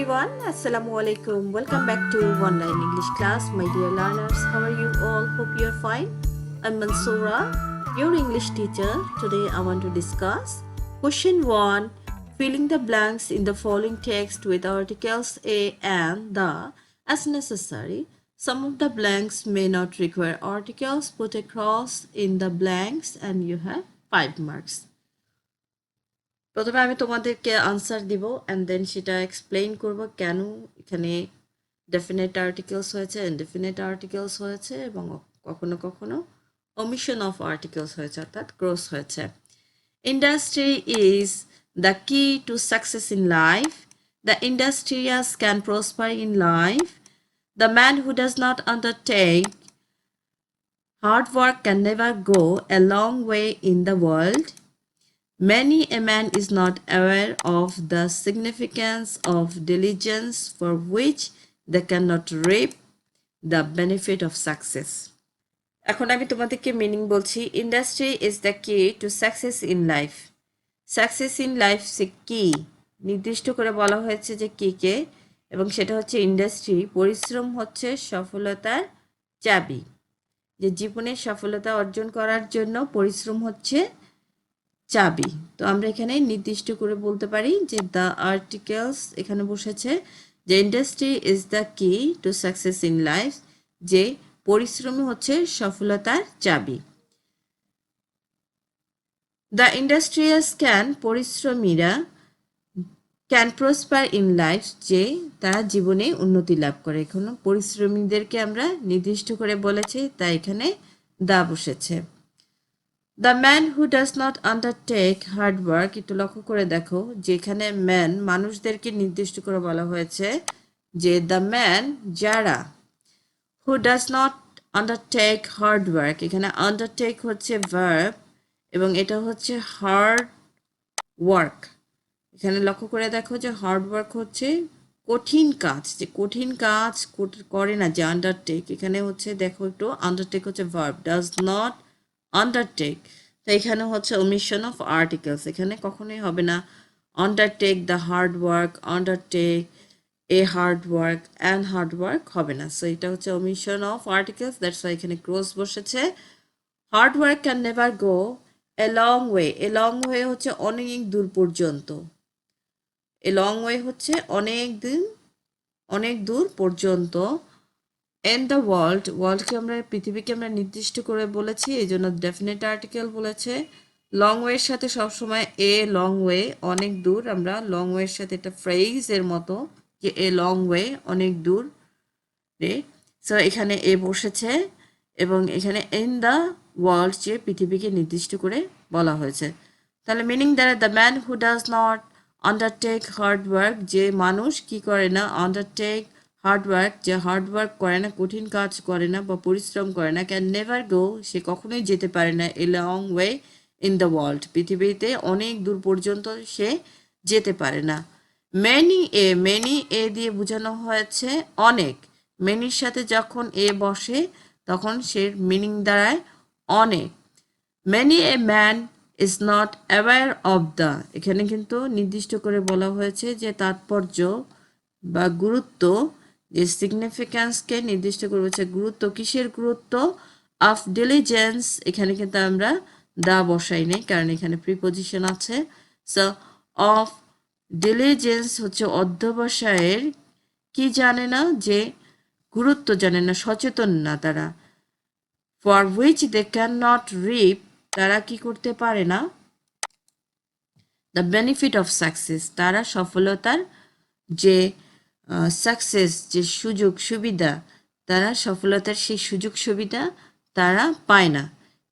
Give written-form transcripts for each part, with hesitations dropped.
everyone, Assalamu alaikum. Welcome back to Online English class, my dear learners. How are you all? Hope you are fine. I'm Mansoura, your English teacher. Today I want to discuss question 1, filling the blanks in the following text with articles a and the as necessary. Some of the blanks may not require articles. Put a cross in the blanks and you have 5 marks. প্রথমে আমি তোমাদেরকে answer দিব and then সেটা explain করব কেন এখানে definite articles হয়েছে indefinite articles হয়েছে এবং কখনো কখনো omission of articles হয়েছে অর্থাৎ ক্রস হয়েছে Industry is the key to success in life. The industrious can prosper in life. The man who does not undertake hard work can never go a long way in the world. Many a man is not aware of the significance of diligence for which they cannot reap the benefit of success. এখন আমি তোমাদেরকে meaning বলছি industry is the key to success in life success in life সে কি নির্দিষ্ট করে বলা হয়েছে যে কি কে এবং সেটা হচ্ছে ইন্ডাস্ট্রি পরিশ্রম হচ্ছে সফলতার চাবি যে জীবনে সফলতা অর্জন করার জন্য পরিশ্রম হচ্ছে চাবি তো আমরা এখানে নির্দিষ্ট করে বলতে পারি যে দ্য আর্টিকেলস এখানে বসেছে যে industry is the key to success in life যে পরিশ্রমই হচ্ছে সফলতার চাবি দ্য ইন্ডাস্ট্রিয়াস পরিশ্রমীরা ক্যান প্রসপার ইন লাইফ যে তারা জীবনে উন্নতি লাভ করে এখনো পরিশ্রমীদেরকে আমরা নির্দিষ্ট করে বলেছি তাই এখানে দা বসেছে The man who does not undertake hard work একটু লক্ষ্য করে দেখো যেখানে ম্যান মানুষদেরকে নির্দিষ্ট করে বলা হয়েছে যে দ্য ম্যান যারা who does not undertake hard work এখানে undertake হচ্ছে verb এবং এটা হচ্ছে hard work এখানে লক্ষ্য করে দেখো যে হার্ড ওয়ার্ক হচ্ছে কঠিন কাজ যে কঠিন কাজ করে না যে undertake এখানে হচ্ছে দেখো একটু undertake হচ্ছে verb does not undertake তো এখানে হচ্ছে omission of articles এখানে কখনোই হবে না undertake the hard work undertake a hard work and hard work হবে না সো এটা হচ্ছে omission of articles that's why এখানে ক্রস বসেছে hard work can never go a long way হচ্ছে অনেক দূর পর্যন্ত a long way হচ্ছে অনেক দূর পর্যন্ত in the ওয়ার্ল্ডকে আমরা পৃথিবীকে আমরা নির্দিষ্ট করে বলেছি এই জন্য ডেফিনেট আর্টিকেল বলেছে লং ওয়ের সাথে সবসময় এ লং ওয়ে অনেক দূর আমরা লং ওয়ের সাথে এটা ফ্রেজ এর মতো যে এ লং ওয়ে অনেক দূর রে সো এখানে এ বসেছে এবং এখানে ইন দ্য ওয়ার্ল্ড যে পৃথিবীকে নির্দিষ্ট করে বলা হয়েছে তাহলে meaning that the man who does not undertake hard work যে মানুষ কি করে না আন্ডারটেক হার্ড ওয়ার্ক যে হার্ড ওয়ার্ক করে না কঠিন কাজ করে না বা পরিশ্রম করে না ক্যান নেভার গো সে কখনোই যেতে পারে না a long way in the world পৃথিবীতে অনেক দূর পর্যন্ত সে যেতে পারে না মেনি এ দিয়ে বোঝানো হয়েছে অনেক মেনির সাথে যখন এ বসে তখন সে মিনিং দাঁড়ায় অনেক many a man is not aware of the এখানে কিন্তু নির্দিষ্ট করে বলা হয়েছে যে তাৎপর্য বা গুরুত্ব যে সিগনিফিক্যান্সকে নির্দিষ্ট করে হচ্ছে গুরুত্ব কিসের গুরুত্ব অফ ডিলিজেন্স এখানে কিন্তু আমরা দা বসাই নেই কারণ এখানে প্রিপোজিশন আছে সো অফ ডিলিজেন্স হচ্ছে অধ্যবসায়ের কি জানে না যে গুরুত্ব জানে না সচেতন না তারা for which they can not reap তারা কি করতে পারে না দ্য বেনিফিট অফ সাকসেস তারা সফলতার যে সাকসেস যে সুযোগ সুবিধা তারা সফলতার সেই সুযোগ সুবিধা তারা পায় না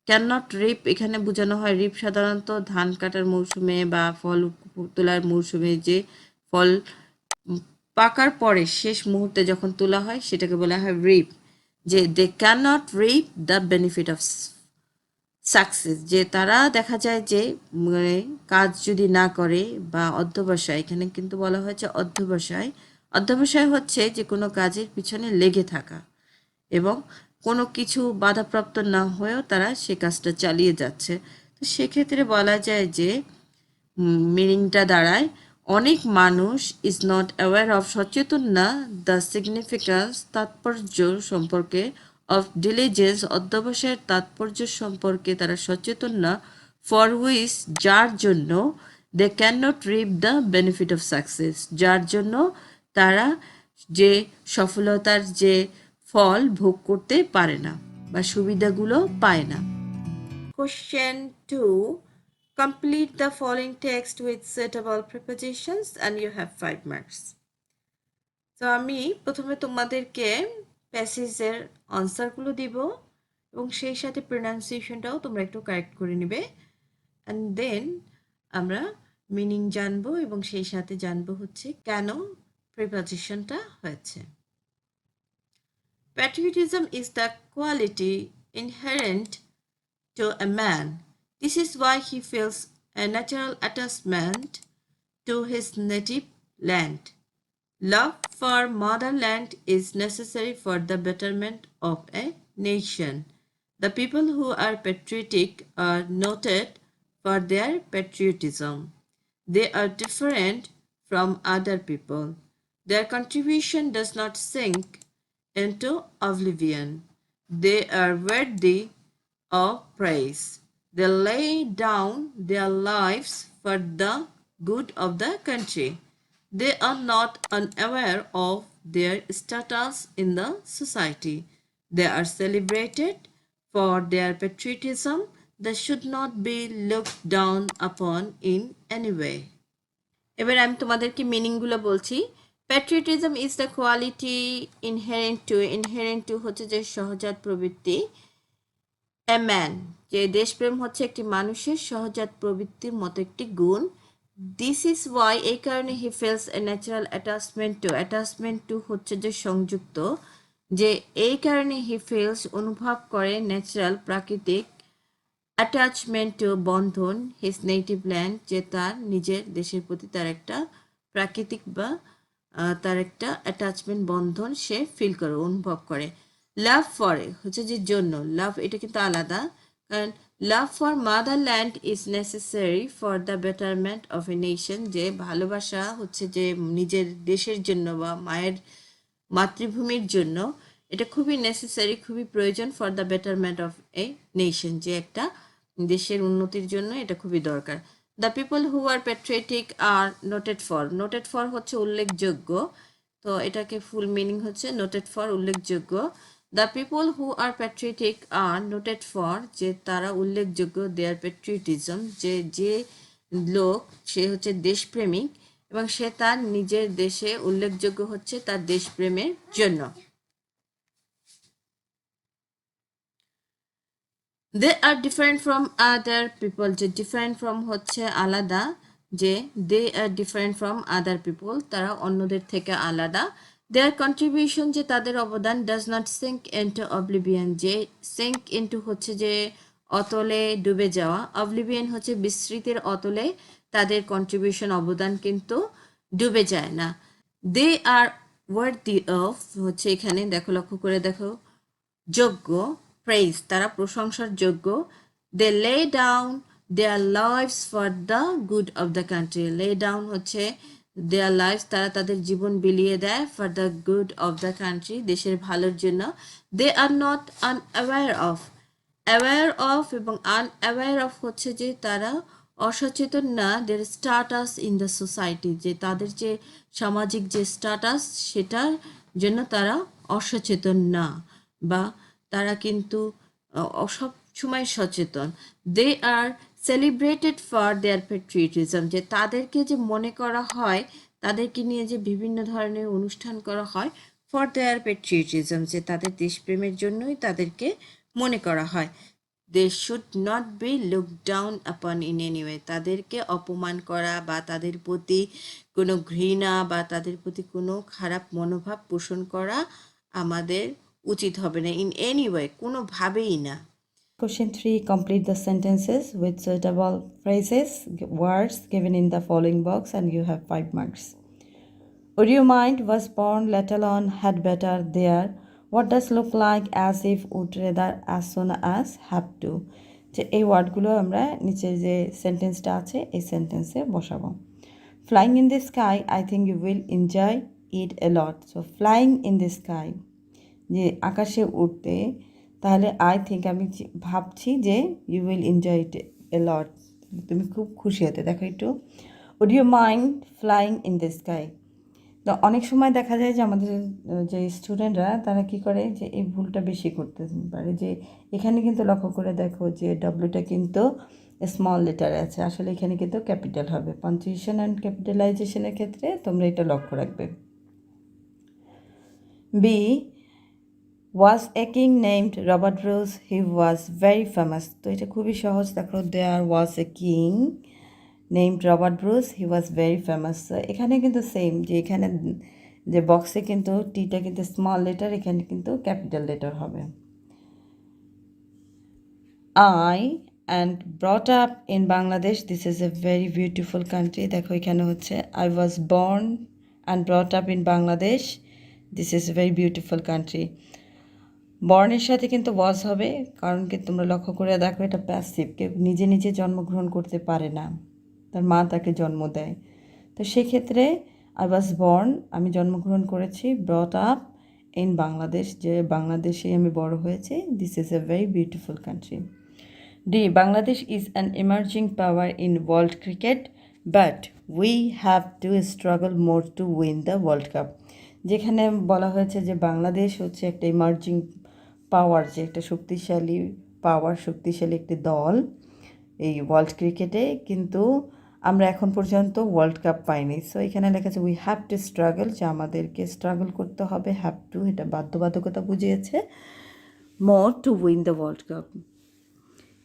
ক্যান নট রিপ এখানে বোঝানো হয় রিপ সাধারণত ধান কাটার মৌসুমে বা ফল তোলার মৌসুমে যে ফল পাকার পরে শেষ মুহূর্তে যখন তোলা হয় সেটাকে বলা হয় রিপ যে they can not reap the benefit of success যে তারা দেখা যায় যে মানে কাজ যদি না করে বা অধ্যবসায় এখানে কিন্তু বলা হয়েছে অধ্যবসায় হচ্ছে যে কোনো কাজের পিছনে লেগে থাকা এবং কোনো কিছু বাধাপ্রাপ্ত না হয়েও তারা সে কাজটা চালিয়ে যাচ্ছে তো সেক্ষেত্রে বলা যায় যে মিনিংটা দাঁড়ায় অনেক মানুষ ইজ নট অ্যাওয়ার অফ সচেতন না দ্য সিগনিফিক্যান্স তাৎপর্য সম্পর্কে অফ ডিলিজেন্স অধ্যবসায়ের তাৎপর্য সম্পর্কে তারা সচেতন না ফর হুইচ যার জন্য they can not reap the benefit of success যার জন্য তারা যে সফলতার যে ফল ভোগ করতে পারে না বা সুবিধাগুলো পায় না। Question 2. Complete the following text with suitable prepositions and you have 5 marks. তো আমি প্রথমে তোমাদেরকে প্যাসেজের আনসারগুলো দিব এবং সেই সাথে প্রনাউন্সিয়েশনটাও তোমরা একটু কারেক্ট করে নেবে অ্যান্ড দেন আমরা মিনিং জানবো এবং সেই সাথে জানবো হচ্ছে কেন প্রিপোজিশনটা হয়েছে। Patriotism is the quality inherent to a man. This is why he feels a natural attachment to his native land. Love for motherland is necessary for the betterment of a nation. The people who are patriotic are noted for their patriotism. They are different from other people. Their contribution does not sink into oblivion. They are worthy of praise. They lay down their lives for the good of the country. They are not unaware of their status in the society. They are celebrated for their patriotism. They should not be looked down upon in any way. এবার আমি তোমাদেরকে মিনিংগুলো বলছি। Patriotism is the quality inherent to হচ্ছে যে সহজাত প্রবৃত্তি। A man যে দেশপ্রেম হচ্ছে একটি মানুষের সহজাত প্রবৃত্তির মতো একটি গুণ। দিস ইজ ওয়াই এই কারণে he feels a natural attachment two হচ্ছে যে সংযুক্ত, যে এই কারণে হি ফিলস অনুভব করে ন্যাচারাল প্রাকৃতিক অ্যাটাচমেন্ট টু বন্ধন হিজ নেটিভ ল্যান্ড যে তার নিজের দেশের প্রতি তার একটা প্রাকৃতিক বা তার একটা অ্যাটাচমেন্ট বন্ধন সে ফিল করে অনুভব করে। লাভ ফর হচ্ছে যে জন্য, লাভ এটা কিন্তু আলাদা, কারণ love for motherland is necessary for the betterment of a nation, যে ভালোবাসা হচ্ছে যে নিজের দেশের জন্য বা মায়ের মাতৃভূমির জন্য এটা খুবই নেসেসারি, খুবই প্রয়োজন for the betterment of a nation, যে একটা দেশের উন্নতির জন্য এটা খুবই দরকার। The people who are patriotic are noted for হচ্ছে উল্লেখযোগ্য, তো এটাকে ফুল মিনিং হচ্ছে নোটেড ফর উল্লেখযোগ্য। The people who are patriotic are noted for যে তারা উল্লেখযোগ্য, দেয়ার প্যাট্রিয়টিজম যে লোক সে হচ্ছে দেশপ্রেমিক এবং সে তার নিজের দেশে উল্লেখযোগ্য হচ্ছে তার দেশপ্রেমের জন্য। They are different from other people, যে different from হচ্ছে আলাদা, যে they are different from other people তারা অন্যদের থেকে আলাদা। Their contribution যে তাদের অবদান does not sink into oblivion, যে sink into হচ্ছে যে অতলে ডুবে যাওয়া, oblivion হচ্ছে বিস্মৃতির অতলে তাদের কন্ট্রিবিউশন অবদান কিন্তু ডুবে যায় না। They are worthy of হচ্ছে এখানে দেখো লক্ষ্য করে দেখো যোগ্য, প্রেইজ তারা প্রশংসার যোগ্য। They lay down their lives for the good of the country, lay down হচ্ছে দেয়ার লাইভস তারা তাদের জীবন বিলিয়ে দেয় for the good of the country দেশের ভালোর জন্য। They are not aware of এবং আনঅ্যাওয়্যার অফ হচ্ছে যে তারা অসচেতন না, their status in the society যে তাদের যে সামাজিক যে স্ট্যাটাস সেটার জন্য তারা অসচেতন না, বা তারা কিন্তু সব সময় সচেতন। দে আর সেলিব্রেটেড ফর দেয়ার প্যাট্রিয়টিজম যে তাদেরকে যে মনে করা হয়, তাদেরকে নিয়ে যে বিভিন্ন ধরনের অনুষ্ঠান করা হয় ফর দেয়ার প্যাট্রিয়টিজম যে তাদের দেশপ্রেমের জন্যই তাদেরকে মনে করা হয়। They should not be look down upon in any way, তাদেরকে অপমান করা বা তাদের প্রতি কোনো ঘৃণা বা তাদের প্রতি কোনো খারাপ মনোভাব পোষণ করা আমাদের উচিত হবে না, ইন এনি ওয়ে কোনোভাবেই না। Question 3. Complete the sentences with suitable phrases, words given in the following box and you have 5 marks. Would you mind was born, let alone had better there. What does look like as if, would rather, as soon as, have to. যে এই ওয়ার্ডগুলো আমরা নিচের যে সেন্টেন্সটা আছে এই সেন্টেন্সে বসাবো। Flying in the sky, I think you will enjoy it a lot. So flying in the sky, যে আকাশে উঠতে, তাহলে আই থিঙ্ক আমি ভাবছি যে you will enjoy it a lot, তুমি খুব খুশি হতে। দেখো একটু, would you mind flying in the sky. তো অনেক সময় দেখা যায় যে আমাদের যে স্টুডেন্টরা তারা কি করে যে এই ভুলটা বেশি করতে পারে, যে এখানে কিন্তু লক্ষ্য করে দেখো যে ডব্লিউটা কিন্তু স্মল লেটারে আছে, আসলে এখানে কিন্তু ক্যাপিটাল হবে। পাঞ্চুয়েশন অ্যান্ড ক্যাপিটালাইজেশনের ক্ষেত্রে তোমরা এটা লক্ষ্য রাখবে। B, was a king named Robert Bruce. He was very famous. তো এটা খুবই সহজ। দেখো, there was a king named Robert Bruce. He was very famous. So এখানে কিন্তু সেম, যে এখানে যে বক্সে কিন্তু টিটা কিন্তু স্মল লেটার, এখানে কিন্তু ক্যাপিটাল লেটার হবে। I and brought up in Bangladesh. This is a very beautiful country. দেখো এখানে হচ্ছে I was born and brought up in Bangladesh. This is a very beautiful country. বর্ণের সাথে কিন্তু ওয়াজ হবে, কারণ কি তোমরা লক্ষ্য করে দেখো এটা প্যাসিভ, কেউ নিজে নিজে জন্মগ্রহণ করতে পারে না, তার মা তাকে জন্ম দেয়। তো সেক্ষেত্রে আই ওয়াজ বর্ন, আমি জন্মগ্রহণ করেছি, ব্রট আপ ইন বাংলাদেশ, যে বাংলাদেশে আমি বড় হয়েছি। This is a very beautiful country. D, Bangladesh is an emerging power in world cricket, but we have two struggle more to win the world cup. যেখানে বলা হয়েছে যে বাংলাদেশ হচ্ছে একটা ইমার্জিং পাওয়ার, যে একটা শক্তিশালী পাওয়ার, শক্তিশালী একটি দল এই ওয়ার্ল্ড ক্রিকেটে, কিন্তু আমরা এখন পর্যন্ত ওয়ার্ল্ড কাপ পাইনি। সো এখানে লেখা আছে উই হ্যাভ টু স্ট্রাগল, যে আমাদেরকে স্ট্রাগল করতে হবে, হ্যাভ টু এটা বাধ্যবাধকতা বুঝিয়েছে, more to win the world cup.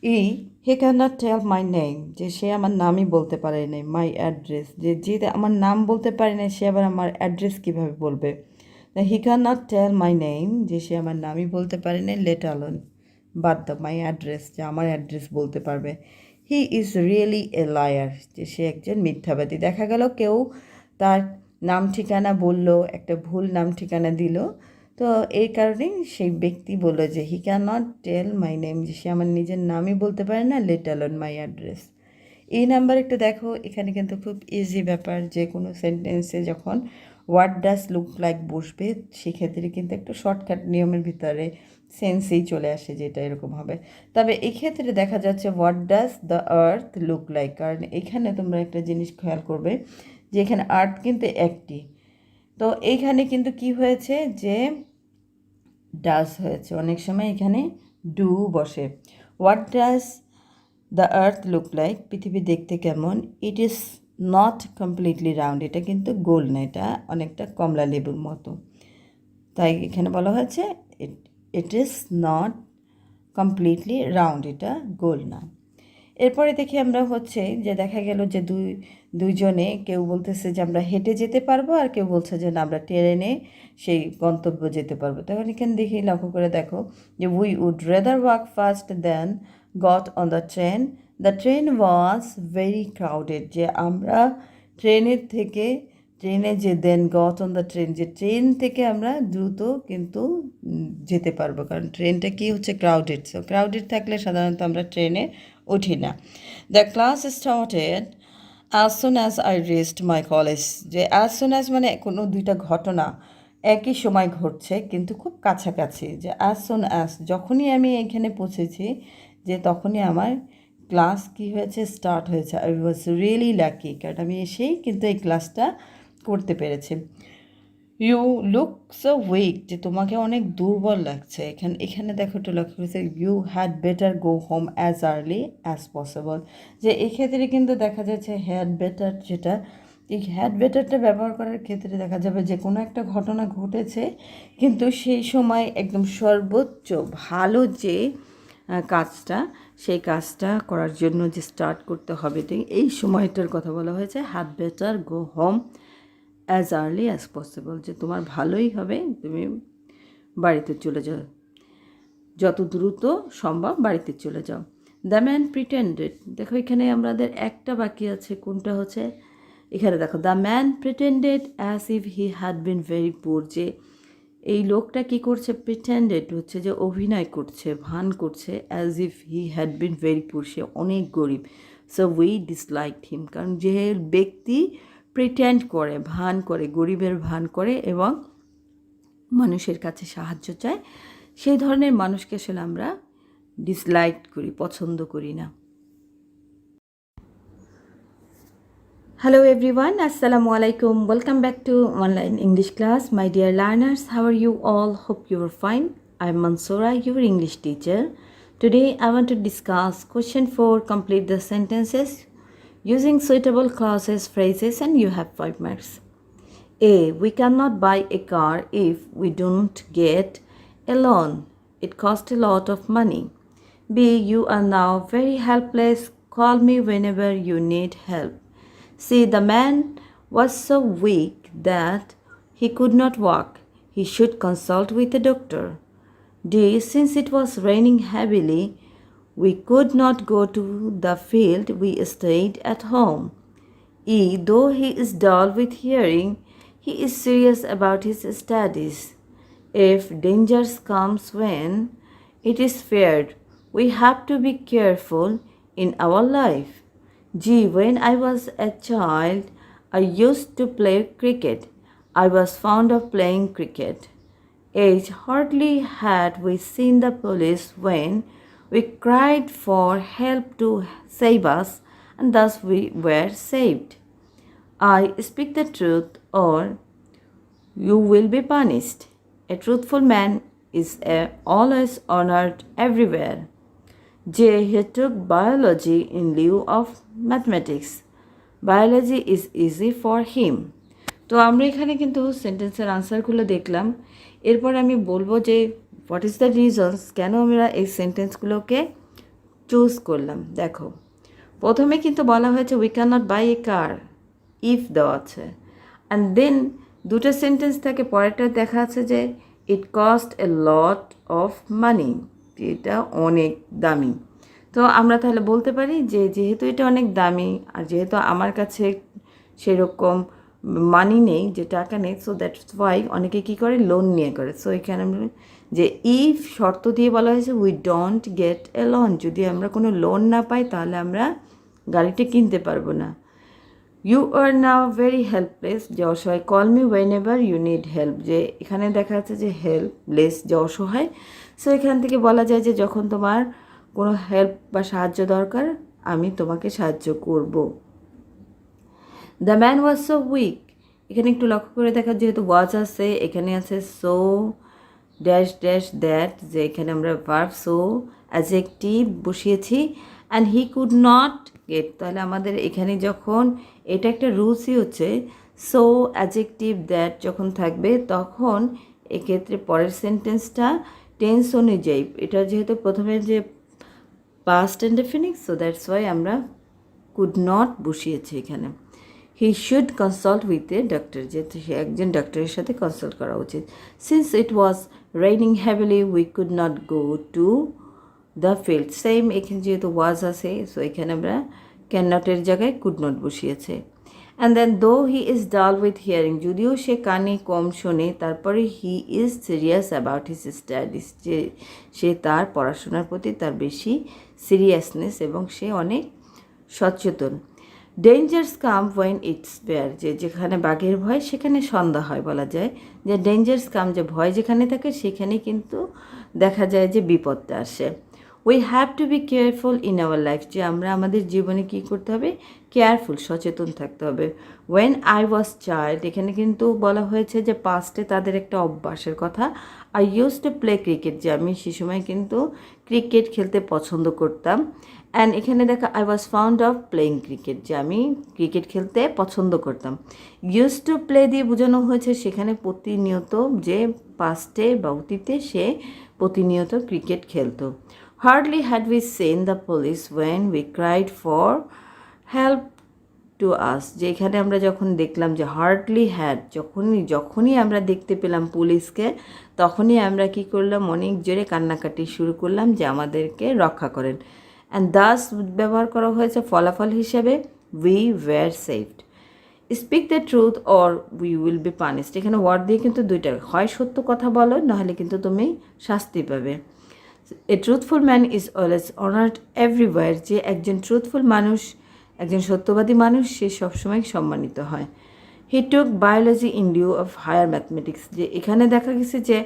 ই, he can not tell my name, যে সে আমার নামই বলতে পারে নাই, মাই অ্যাড্রেস, যে আমার নাম বলতে পারে না সে আবার আমার অ্যাড্রেস কীভাবে বলবে। He can not tell my name, যে সে আমার নামই বলতে পারে না, লেট অ্যালোন বাদ দাও মাই অ্যাড্রেস, যে আমার অ্যাড্রেস বলতে পারবে। He is really a liar, যে সে একজন মিথ্যাবাদী। দেখা গেল কেউ তার নাম ঠিকানা বলল, একটা ভুল নাম ঠিকানা দিল, তো এই কারণেই সেই ব্যক্তি বলল যে he can not tell my name, যে সে আমার নিজের নামই বলতে পারে না, লেট অ্যালোন মাই অ্যাড্রেস। এই নাম্বার একটু দেখো, এখানে কিন্তু খুব ইজি ব্যাপার, যে কোনো সেন্টেন্সে যখন হোয়াট ডাজ লুক লাইক বসবে সেক্ষেত্রে কিন্তু একটু শর্টকাট নিয়মের ভিতরে সেন্সেই চলে আসে, যেটা এরকম হবে। তবে এক্ষেত্রে দেখা যাচ্ছে what does the earth look like, কারণ এখানে তোমরা একটা জিনিস খেয়াল করবে যে এখানে আর্থ কিন্তু একটি, তো এইখানে কিন্তু কি হয়েছে যে ডাজ হয়েছে, অনেক সময় এখানে ডু বসে। What does the earth look like, পৃথিবী দেখতে কেমন, ইট ইজ নট কমপ্লিটলি রাউন্ড, এটা কিন্তু গোল না, এটা অনেকটা কমলা লেবুর মতো, তাই এখানে বলা হয়েছে ইট ইজ নট কমপ্লিটলি রাউন্ড, এটা গোল না। এরপরে দেখি আমরা হচ্ছে যে দেখা গেল যে দুইজনে, কেউ বলতেছে যে আমরা হেঁটে যেতে পারবো, আর কেউ বলছে যে না আমরা ট্রেনে সেই গন্তব্য যেতে পারবো। তখন এখানে দেখি, লক্ষ্য করে দেখো যে we would rather walk fast than got on the train, the train was very crowded, যে আমরা ট্রেনে যে than got on the train, যে ট্রেন থেকে আমরা দ্রুত কিন্তু যেতে পারবো, কারণ ট্রেনটা কি হচ্ছে ক্রাউডেড, সো ক্রাউডেড থাকলে সাধারণত আমরা ট্রেনে উঠি না। The class started as soon as I reached my college, যে অ্যাজ সুন অ্যাজ মানে কোনো দুইটা ঘটনা একই সময় ঘটছে কিন্তু খুব কাছাকাছি, যে অ্যাজ সুন অ্যাজ যখনই আমি এখানে পৌঁছেছি, যে তখনই আমার ক্লাস কি হয়েছে, স্টার্ট হয়েছে। আই ওয়াজ রিয়েলি লাকি, কারণ আমি এসেই কিন্তু এই ক্লাসটা করতে পেরেছি। ইউ লুক সো উইক, যে তোমাকে অনেক দুর্বল লাগছে। এখানে দেখো একটু লক্ষ্য করেছে, you had better go home as early as possible, যে এক্ষেত্রে কিন্তু দেখা যাচ্ছে হ্যাড বেটার, যেটা এই হ্যাড বেটারটা ব্যবহার করার ক্ষেত্রে দেখা যাবে যে কোনো একটা ঘটনা ঘটেছে, কিন্তু সেই সময় একদম সর্বোচ্চ ভালো যে কাজটা, সেই কাজটা করার জন্য যে স্টার্ট করতে হবে, তো এই সময়টার কথা বলা হয়েছে had better go home as early as possible, যে তোমার ভালোই হবে, তুমি বাড়িতে চলে যাও, যত দ্রুত সম্ভব বাড়িতে চলে যাও। দ্য ম্যান প্রিটেন্ডেড, দেখো এখানে আমাদের একটা বাকি আছে, কোনটা হচ্ছে এখানে দেখো, the man pretended as if he had been very পুর, যে এই লোকটা কি করছে, প্রিটেন্ডেড হচ্ছে যে অভিনয় করছে, ভান করছে, as if he had been very পুর, সে অনেক গরিব। সো উই ডিসলাইকড হিম, কারণ যে ব্যক্তি প্রিটেন্ড করে, ভান করে, গরিবের ভান করে এবং মানুষের কাছে সাহায্য চায়, সেই ধরনের মানুষকে আসলে আমরা ডিসলাইক করি, পছন্দ করি না। Hello everyone, Assalamu alaikum. Welcome back to online English class. My dear learners, how are you all? Hope you are fine. I'm Mansoora, your English teacher. Today I want to discuss question 4. Complete the sentences using suitable clauses, phrases, and you have 5 marks. A. We cannot buy a car if we don't get a loan. It costs a lot of money. B. You are now very helpless. Call me whenever you need help. See, the man was so weak that he could not walk. He should consult with a doctor. D. Since it was raining heavily, we could not go to the field. We stayed at home. E. Though he is dull with hearing, he is serious about his studies. If dangers comes when it is feared, we have to be careful in our life. G. When I was a child, I used to play cricket. I was fond of playing cricket. H. Hardly had we seen the police when we cried for help to save us, and thus we were saved. I. Speak the truth or you will be punished. A truthful man is always honored everywhere. J. He took biology in lieu of mathematics. Biology is easy for him. তো আমরা এখানে কিন্তু সেন্টেন্সের আনসারগুলো দেখলাম। এরপর আমি বলবো যে হোয়াট ইজ দ্য রিজনস, কেন আমরা এই সেন্টেন্সগুলোকে চুজ করলাম। দেখো, প্রথমে কিন্তু বলা হয়েছে we can not buy a car, if দেওয়া আছে, অ্যান্ড দেন দুটো সেন্টেন্স থেকে পরেরটা দেখা আছে যে it cost A lot of money, এটা অনেক দামি। তো আমরা তাহলে বলতে পারি যে যেহেতু এটা অনেক দামি আর যেহেতু আমার কাছে সেরকম মানি নেই, যে টাকা নেই, সো দ্যাটস ওয়াই অনেকে কী করে, লোন নিয়ে করে। সো এখানে আমরা যে ইফ শর্ত দিয়ে বলা হয়েছে we don't get A loan, যদি আমরা কোনো লোন না পাই তাহলে আমরা গাড়িটা কিনতে পারবো না। You are now very helpless, যে অসহায়। Call me whenever you need help, যে এখানে দেখা যাচ্ছে যে হেল্পলেস, যে অসহায়। সো এখান থেকে বলা যায় যে যখন তোমার কোনো হেল্প বা সাহায্য দরকার, আমি তোমাকে সাহায্য করব। The man was so weak, এখানে একটু লক্ষ্য করে দেখা, যেহেতু ওয়াজ আছে, এখানে আছে সো ড্যাশ ড্যাশ দ্যাট, যে এখানে আমরা ভার্ব সো অ্যাডজেক্টিভ বসিয়েছি, and he could not get, তাহলে আমাদের এখানে যখন এটা একটা রুলসই হচ্ছে সো অ্যাডজেক্টিভ দ্যাট যখন থাকবে তখন এক্ষেত্রে পরের সেন্টেন্সটা টেন্স অনুযায়ী, এটা যেহেতু প্রথমে যে past indefinite, so that's why আমরা কুড নট বসিয়েছি এখানে। He should consult with a doctor, যেহেতু সে একজন ডক্টরের সাথে কনসাল্ট করা উচিত। Since it was raining heavily we could not go to the field, same এখানে যেহেতু ওয়াজ আছে, সো এখানে আমরা ক্যান নটের জায়গায় কুড নট বসিয়েছে। অ্যান্ড দেন দো হি ইজ ডাল উইথ হিয়ারিং, যদিও সে কানে কম শোনে, তারপরে he is serious about his studies, যে সে তার পড়াশোনার প্রতি তার বেশি সিরিয়াসনেস এবং সে অনেক সচেতন। Dangers come when it's bear, যে যেখানে বাঘের ভয় সেখানে সন্ধ্যা হয়, বলা যায় যে ডেঞ্জার্স কাম, যে ভয় যেখানে থাকে সেখানে কিন্তু দেখা যায় যে বিপদটা আসে। We have two be careful in our life, যে আমরা আমাদের জীবনে কী করতে হবে, কেয়ারফুল, সচেতন থাকতে হবে। ওয়েন আই ওয়াজ চাইল্ড, এখানে কিন্তু বলা হয়েছে যে পাস্টে তাদের একটা অভ্যাসের কথা। I use to play cricket, যে আমি সে সময় কিন্তু ক্রিকেট খেলতে পছন্দ করতাম। অ্যান্ড এখানে দেখা I was found of playing cricket, যে আমি ক্রিকেট খেলতে পছন্দ করতাম। ইউজ টু প্লে দিয়ে বোঝানো হয়েছে সেখানে প্রতিনিয়ত, যে পাস্টে বা অতীতে সে প্রতিনিয়ত ক্রিকেট খেলতো। Hardly had we seen the police when we cried for help to us, যে এখানে আমরা যখন দেখলাম যে হার্ডলি হ্যাড, যখনই আমরা দেখতে পেলাম পুলিশকে, তখনই আমরা কি করলাম, অনেক জোরে কান্নাকাটি শুরু করলাম যে আমাদেরকে রক্ষা করেন। অ্যান্ড দাস ব্যবহার করা হয়েছে ফলাফল হিসেবে we were saved. Speak the truth or we will be punished, এখানে ওয়ার্ড দিয়ে কিন্তু দুইটা, হয় সত্য কথা বলো, নাহলে কিন্তু তুমি শাস্তি পাবে। A truthful man is always honoured everywhere, যে একজন ট্রুথফুল মানুষ, একজন সত্যবাদী মানুষ, সে সবসময় সম্মানিত হয়। He took biology in lieu of higher mathematics, যে এখানে দেখা গেছে যে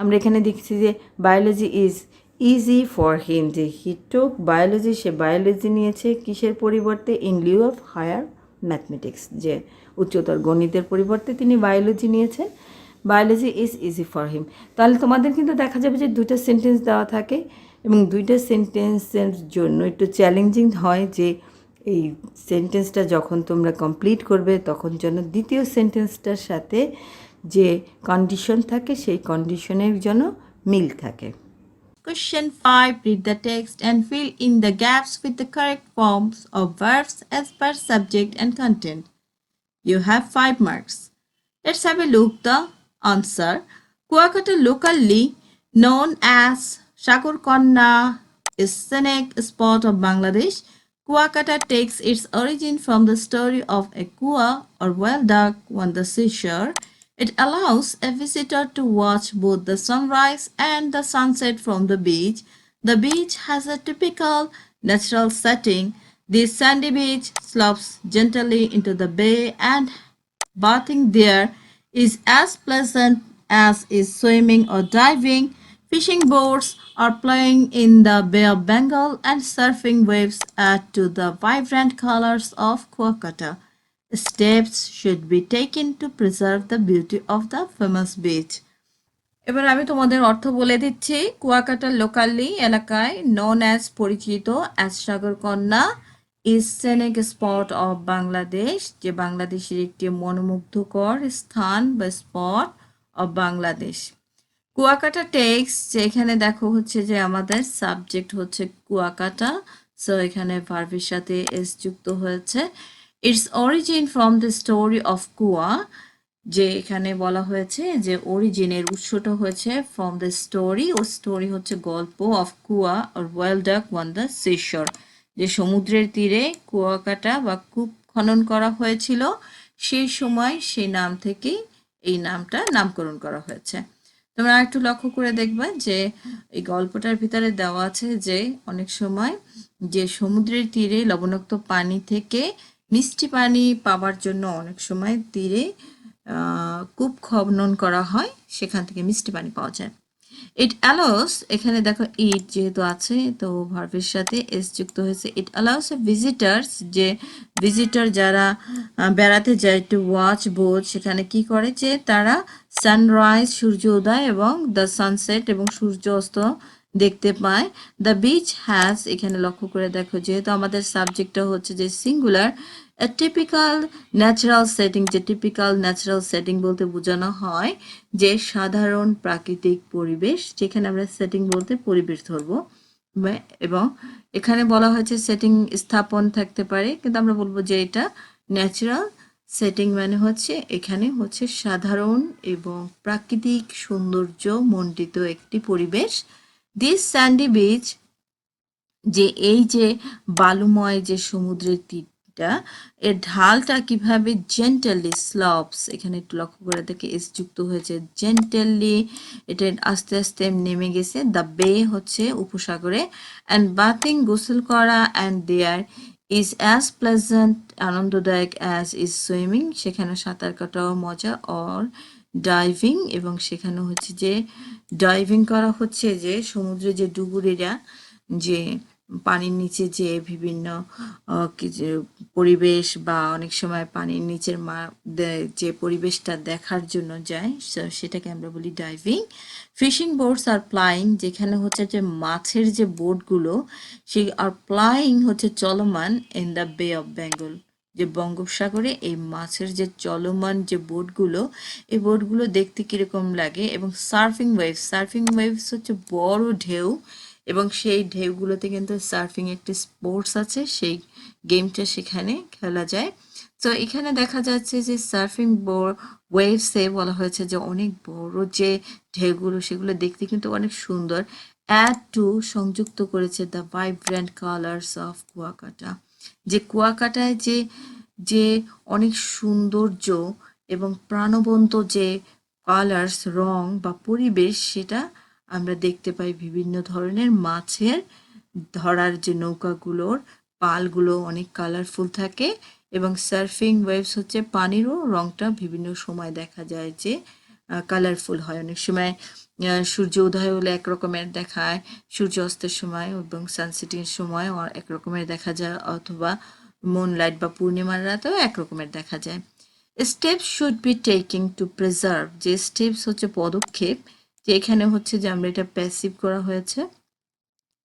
আমরা এখানে দেখছি যে biology is easy for him, যে হি টুক বায়োলজি, সে বায়োলজি নিয়েছে কিসের পরিবর্তে, in lieu of higher mathematics, যে উচ্চতর গণিতের পরিবর্তে তিনি বায়োলজি নিয়েছেন। Biology is easy for him. তাহলে তোমাদের কিন্তু দেখা যাবে যে দুইটা সেন্টেন্স দেওয়া থাকে এবং দুইটা সেন্টেন্সের জন্য একটু চ্যালেঞ্জিং হয় যে এই সেন্টেন্সটা যখন তোমরা কমপ্লিট করবে তখন যেন দ্বিতীয় সেন্টেন্সটার সাথে যে কন্ডিশন থাকে সেই কন্ডিশনের যেন মিল থাকে। Question 5. Read the text and fill in the gaps with the correct forms of verbs as per subject and content. You have 5 marks. Let's have a look the answer. Kuakata, locally known as Shakurkonna, is scenic spot of Bangladesh. Kuakata takes its origin from the story of a kua or wild duck on the seashore. It allows a visitor to watch both the sunrise and the sunset from the beach. The beach has a typical natural setting. This sandy beach slopes gently into the bay, and bathing there is as pleasant as is swimming or diving. Fishing boats are playing in the Bay of Bengal, and surfing waves add to the vibrant colors of Kuakata. Steps should be taken to preserve the beauty of the famous beach. এবার আমি তোমাদের অর্থ বলে দিচ্ছি। Kuakata locally এলাকায় known as পরিচিত, as Sagarkanya, is scenic spot of Bangladesh, যে বাংলাদেশের একটি মনোমুগ্ধকর স্থান বা স্পট অফ বাংলাদেশ। কুয়াকাটা টেক্স, যে এখানে দেখো হচ্ছে যে আমাদের সাবজেক্ট হচ্ছে কুয়াকাটা, সো এখানে ভার্বের সাথে এস যুক্ত হয়েছে। Its origin from the story of কুয়া, যে এখানে বলা হয়েছে যে অরিজিনের উৎসটা হয়েছে ফ্রম দ্য স্টোরি, ও স্টোরি হচ্ছে গল্প, অফ কুয়া or well duck one the seashore, যে সমুদ্রের তীরে কুয়াকাটা বা কূপ খনন করা হয়েছিল, সেই সময় সেই নাম থেকেই এই নামটা নামকরণ করা হয়েছে। তোমরা একটু লক্ষ্য করে দেখবে যে এই গল্পটার ভিতরে দেওয়া আছে যে অনেক সময় যে সমুদ্রের তীরে লবণাক্ত পানি থেকে মিষ্টি পানি পাওয়ার জন্য অনেক সময় তীরে কূপ খনন করা হয়, সেখান থেকে মিষ্টি পানি পাওয়া যায়। ইট অ্যালাউস, এখানে দেখো ইট যেহেতু আছে তো ভার্বের সাথে এস যুক্ত হয়েছে। ইট অ্যালাউস এ ভিজিটার্স, যে ভিজিটার যারা বেড়াতে যায়, টু ওয়াচ বোথ, সেখানে কি করে যে তারা সানরাইজ সূর্য উদয় এবং দ্য সানসেট এবং সূর্য অস্ত দেখতে পায়। দ্য বিচ হ্যাজ, এখানে লক্ষ্য করে দেখো যেহেতু আমাদের সাবজেক্টটা হচ্ছে যে singular, a typical natural setting, যে টিপিক্যাল ন্যাচারাল সেটিং বলতে বোঝানো হয় যে সাধারণ প্রাকৃতিক পরিবেশ, যেখানে আমরা সেটিং বলতে পরিবেশ ধরবো, এবং এখানে বলা হয়েছে সেটিং স্থাপন থাকতে পারে, কিন্তু আমরা বলবো যে এটা ন্যাচারাল সেটিং, মানে হচ্ছে এখানে হচ্ছে সাধারণ এবং প্রাকৃতিক সৌন্দর্য মণ্ডিত একটি পরিবেশ। দিস স্যান্ডি বিচ, যে এই যে বালুময় যে সমুদ্রের তীরটা, এর ঢালটা কিভাবে জেন্টালি স্লপস, এখানে একটু লক্ষ্য করে দেখে এস যুক্ত হয়েছে, জেন্টালি, এটা আস্তে আস্তে নেমে গেছে। দ্য বে হচ্ছে উপসাগরে, অ্যান্ড বাথিং গোসল করা, and there is as pleasant আনন্দদায়ক অ্যাজ ইজ সুইমিং, সেখানে সাঁতার কাটাও মজা, অর ডাইভিং, এবং সেখানে হচ্ছে যে ডাইভিং করা হচ্ছে যে সমুদ্রে যে ডুবুরিরা যে পানির নিচে যে বিভিন্ন পরিবেশ বা অনেক সময় পানির নিচের যে পরিবেশটা দেখার জন্য যায়, সেটাকে আমরা বলি ডাইভিং। ফিশিং বোটস আর প্লাইং, যেখানে হচ্ছে যে মাছের যে বোটগুলো সেই আর প্লাইং হচ্ছে চলমান, ইন দ্য বে অফ বেঙ্গল, যে বঙ্গোপসাগরে এই মাছের যে চলমান যে বোটগুলো, এই বোটগুলো দেখতে কিরকম লাগে। এবং সার্ফিং ওয়েভস, সার্ফিং ওয়েভস হচ্ছে বড় ঢেউ, এবং সেই ঢেউগুলোতে কিন্তু সার্ফিং একটি স্পোর্টস আছে, সেই গেমটা সেখানে খেলা যায়। তো এখানে দেখা যাচ্ছে যে সার্ফিং ওয়েভসে বলা হয়েছে যে অনেক বড় যে ঢেউগুলো সেগুলো দেখতে কিন্তু অনেক সুন্দর। অ্যাড টু, সংযুক্ত করেছে the vibrant colours of Kuakata, যে কুয়াকাটায় যে যে অনেক সৌন্দর্য এবং প্রাণবন্ত যে কালার্স, রং বা পরিবেশ, সেটা আমরা দেখতে পাই বিভিন্ন ধরনের মাছের ধরার যে নৌকাগুলোর পালগুলো অনেক কালারফুল থাকে, এবং সার্ফিং ওয়েভস হচ্ছে পানিরও রংটা বিভিন্ন সময় দেখা যায় যে কালারফুল হয়। অনেক সময় সূর্য উদয় হলে এক রকমের দেখায়, সূর্য অস্তের সময় এবং সানসেটের সময় এক রকমের দেখা যায়, অথবা মুনলাইট বা পূর্ণিমার রাতেও এক রকমের দেখা যায়। Steps should be taking to preserve, যে স্টেপস হচ্ছে পদক্ষেপ, যে এখানে হচ্ছে যে আমরা এটা প্যাসিভ করা হয়েছে,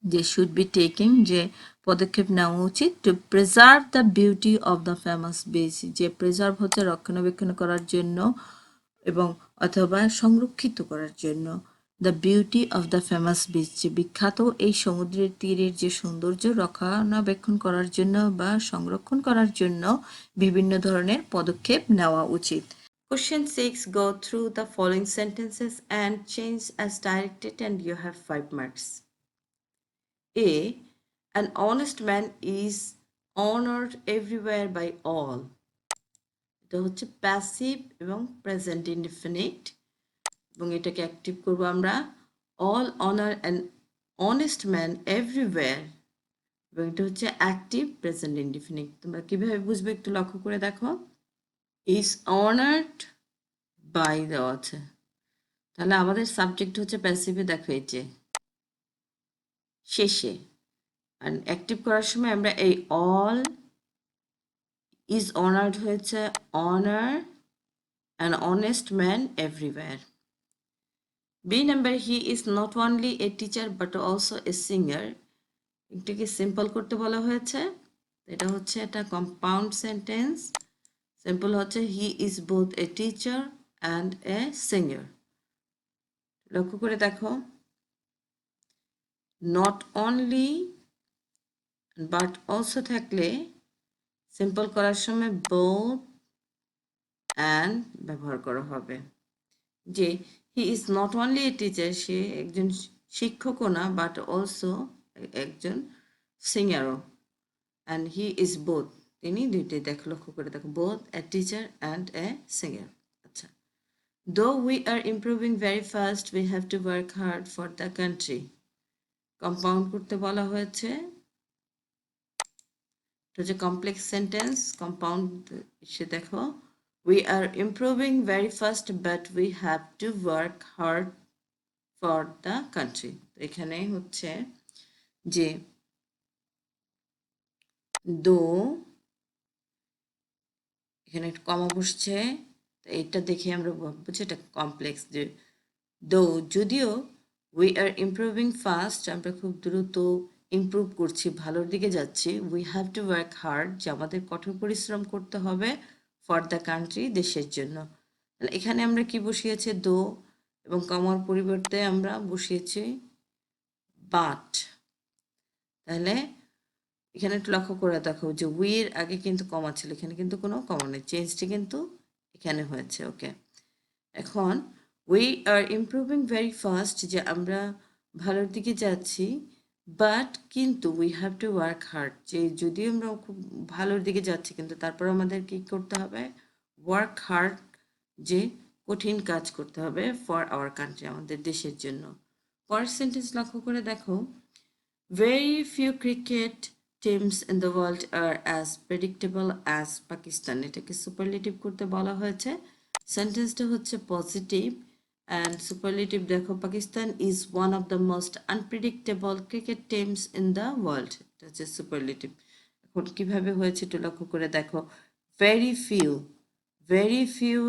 যে শুড বি টেকিং যে পদক্ষেপ নেওয়া উচিত, two preserve the beauty of the famous beach, যে প্রিজার্ভ হচ্ছে রক্ষণাবেক্ষণ করার জন্য এবং অথবা সংরক্ষিত করার জন্য, the beauty of the famous beach, যে বিখ্যাত এই সমুদ্রের তীরের যে সৌন্দর্য রক্ষণাবেক্ষণ করার জন্য বা সংরক্ষণ করার জন্য বিভিন্ন ধরনের পদক্ষেপ নেওয়া উচিত। Question 6. Go through the following sentences and change as directed and you have 5 marks. A. An honest man is honored everywhere by all. এটা হচ্ছে প্যাসিভ এবং প্রেজেন্ট ইনডিফিনিট, এবং এটাকে অ্যাক্টিভ করব আমরা। All honour an honest man everywhere, এবং এটা হচ্ছে অ্যাক্টিভ প্রেজেন্ট ইনডিফিনিট। তোমরা কিভাবে বুঝবে একটু লক্ষ্য করে দেখো। ইজ অনার্ড বাই দেওয়া আছে, তাহলে আমাদের সাবজেক্ট হচ্ছে প্যাসিভে, দেখো এই যে শেষে। আর অ্যাক্টিভ করার সময় আমরা এই অল ইজ অনার্ড হয়েছে honour an honest man everywhere. B number, he is not only a teacher but also a singer, এটাকে সিম্পল করতে বলা হয়েছে। এটা হচ্ছে একটা কম্পাউন্ড সেন্টেন্স। সিম্পল হচ্ছে he is both a teacher and a singer. লক্ষ্য করে দেখো, নট অনলি বাট অলসো থাকলে সিম্পল করার সময় বোথ অ্যান্ড ব্যবহার করা হবে। যে he is not only a teacher, সে একজন শিক্ষকও না, বাট অলসো একজন সিঙ্গারও। অ্যান্ড হি ইজ বোথ, তিনি দুইটাই দেখো, লক্ষ্য করে দেখো, both a teacher and a singer. আচ্ছা, though we are improving very fast we have to work hard for the country, compound করতে বলা হয়েছে। এটা হচ্ছে কমপ্লেক্স সেন্টেন্স, কম্পাউন্ড সে দেখো, we are improving very fast but we have to work hard for the country. এখানে হচ্ছে যে দো, এখানে একটা কমা বসছে, এটা দেখে আমরা ভাববো যে এটা কমপ্লেক্স। যে দো, যদিও, উই আর ইমপ্রুভিং ফাস্ট, আমরা খুব দ্রুত ইমপ্রুভ করছি, ভালোর দিকে যাচ্ছি। We have to work hard, যে আমাদের কঠোর পরিশ্রম করতে হবে, ফর দ্য কান্ট্রি, দেশের জন্য। তাহলে এখানে আমরা কি বসিয়েছি, দো, এবং কমার পরিবর্তে আমরা বসিয়েছি বাট। তাহলে এখানে একটু লক্ষ্য করে দেখো যে উইয়ের আগে কিন্তু কমা ছিল, এখানে কিন্তু কোনো কমা নেই, চেঞ্জটি কিন্তু এখানে হয়েছে। ওকে, এখন we are improving very fast, যে আমরা ভালোর দিকে যাচ্ছি, বাট কিন্তু we have to work hard, যে যদিও আমরা খুব ভালোর দিকে যাচ্ছি কিন্তু তারপর আমাদের কি করতে হবে, ওয়ার্ক হার্ড, যে কঠিন কাজ করতে হবে, ফর আওয়ার কান্ট্রি, আমাদের দেশের জন্য। পরের সেন্টেন্স লক্ষ্য করে দেখো, very few cricket teams in the world are as predictable as Pakistan, এটাকে সুপারলেটিভ করতে বলা হয়েছে। সেন্টেন্সটা হচ্ছে পজিটিভ অ্যান্ড সুপারলেটিভ। দেখো, Pakistan is one of the most unpredictable cricket teams in the world, এটা হচ্ছে সুপারলেটিভ। এখন কিভাবে হয়েছে একটু লক্ষ্য করে দেখো, ভেরি ফিউ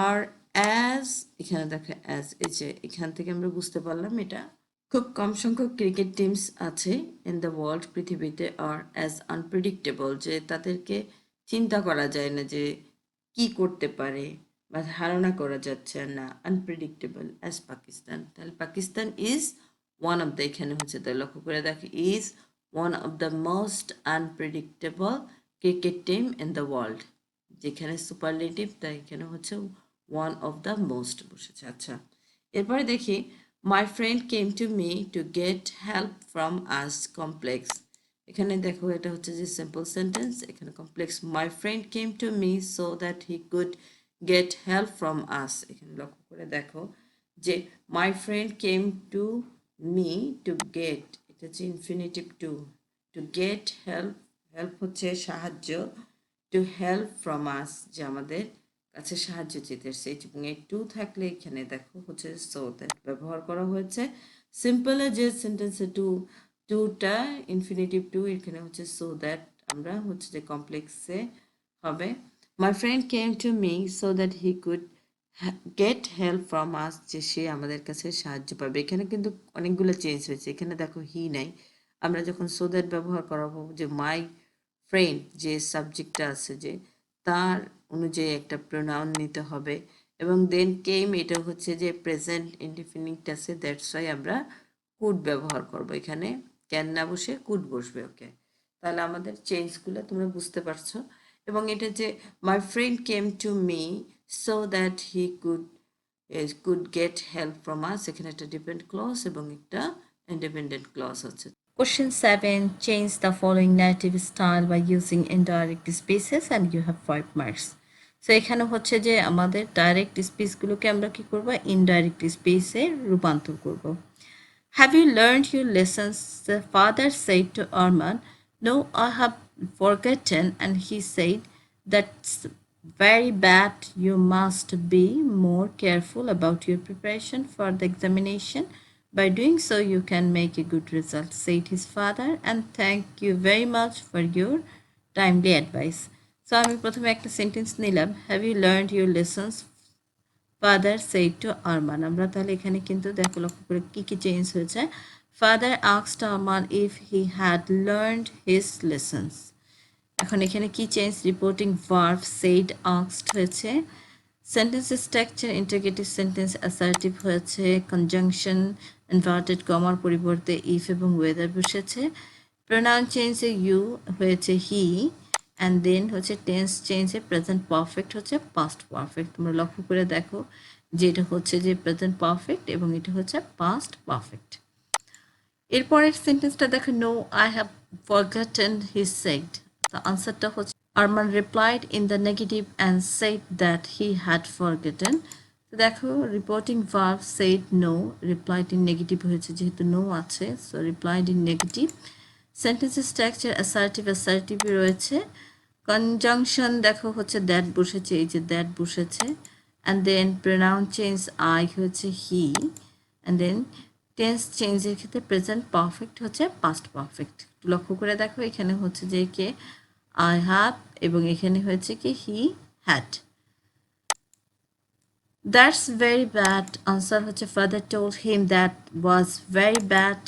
আর অ্যাজ, এখানে দেখো অ্যাজ, এই যে এখান থেকে আমরা বুঝতে পারলাম এটা খুব কম সংখ্যক ক্রিকেট টিমস আছে ইন দ্য ওয়ার্ল্ড, পৃথিবীতে, আর অ্যাজ আনপ্রেডিক্টেবল, যে তাদেরকে চিন্তা করা যায় না যে কি করতে পারে বা ধারণা করা যাচ্ছে না, আনপ্রেডিক্টেবল অ্যাজ পাকিস্তান। তাহলে Pakistan is one of the, এখানে হচ্ছে, তাই লক্ষ্য করে দেখো, is one of the most unpredictable cricket team in the world, যেখানে সুপারলেটিভ, তাই এখানে হচ্ছে ওয়ান অফ দ্য মোস্ট বসেছে। আচ্ছা, এরপরে দেখি, my friend came to me to get help from us, complex. এখানে দেখো এটা হচ্ছে যে সিম্পল সেন্টেন্স, এখানে complex. My friend came to me so that he could get help from আস, এখানে লক্ষ্য করে দেখো যে my friend came to me to get, এটা হচ্ছে infinitive to get help, help হচ্ছে সাহায্য, টু হেল্প ফ্রম আস যে আমাদের কাছে সাহায্য চেয়েছে, এবং এই টু থাকলে এখানে দেখো হচ্ছে সো দ্যাট ব্যবহার করা হয়েছে। সিম্পলে যে সেন্টেন্সে টুটা ইনফিনিটিভ টু, এখানে হচ্ছে সো দ্যাট আমরা হচ্ছে যে কমপ্লেক্সে হবে। My friend came to me so that he could get help from আস যে সে আমাদের কাছে সাহায্য পাবে। এখানে কিন্তু অনেকগুলো চেঞ্জ হয়েছে, এখানে দেখো হি নাই, আমরা যখন সো দ্যাট ব্যবহার করাবো যে মাই ফ্রেন্ড যে সাবজেক্টটা আছে যে তার অনুযায়ী একটা প্রোনাউন নিতে হবে, এবং দেন কেম এটা হচ্ছে যে প্রেজেন্ট ইনডিফিনিট আছে, দ্যাটস ওয়াই আমরা কুড ব্যবহার করব, এখানে ক্যান না বসে কুড বসবে। ওকে, তাহলে আমাদের চেঞ্জগুলো তোমরা বুঝতে পারছো। এবং এটা যে my friend came to me so that he could get help from আস, এখানে একটা ডিপেন্ড ক্লজ এবং একটা ইন্ডিপেন্ডেন্ট ক্লজ আছে। Question 7. Change the following narrative style by using indirect speeches and you have 5 marks. So এখানে হচ্ছে যে আমাদের direct স্পিচগুলোকে আমরা কি করব, ইনডাইরেক্ট স্পিচে রূপান্তর করব। Have you learned your lessons? The father said to Arman. No, I have forgotten. And he said, that's very bad. You must be more careful about your preparation for the examination. By doing so, you can make a good result, said his father. And thank you very much for your timely advice. So আমি প্রথমে একটা sentence নিলাম, have you learned your lessons? Father said to Arman. আমরা তাহলে এখানে কিন্তু দেখো লক্ষ্য করে কী কী চেঞ্জ হয়েছে। Father asked Arman if he had learned his lessons. এখন এখানে কি change, reporting verb said asked হয়েছে, sentence structure interrogative sentence assertive হয়েছে, কনজাংশন ইনভার্টেড কমার পরিবর্তে ইফ এবং ওয়েদার বসেছে, প্রোনাউন চেঞ্জে ইউ হয়েছে হি, অ্যান্ড দেন হচ্ছে টেন্স চেঞ্জে প্রেজেন্ট পারফেক্ট হচ্ছে পাস্ট পারফেক্ট। তোমরা লক্ষ্য করে দেখো যে এটা হচ্ছে যে প্রেজেন্ট পারফেক্ট এবং এটা হচ্ছে পাস্ট পারফেক্ট। এরপরের সেন্টেন্সটা দেখো, no I have forgotten he said. তো আনসারটা হচ্ছে Arman replied in the negative and said that he had forgotten. তো দেখো reporting verb said no, replied in negative হয়েছে যেহেতু নো আছে, সো রিপ্লাইড ইন নেগেটিভ। সেন্টেন্সের স্ট্রাকচার অ্যাসার্টিভই রয়েছে, কনজাংশন দেখো হচ্ছে দ্যাট বসেছে, এই যে দ্যাট বসেছে, and then pronoun change I হচ্ছে হি, অ্যান্ড দেন টেন্স চেঞ্জের ক্ষেত্রে প্রেজেন্ট পারফেক্ট হচ্ছে পাস্ট পারফেক্ট। লক্ষ্য করে দেখো এখানে হচ্ছে যে কে আই হ্যাভ এবং এখানে হয়েছে কি he had. That's very bad, answer হচ্ছে father told him that was very bad,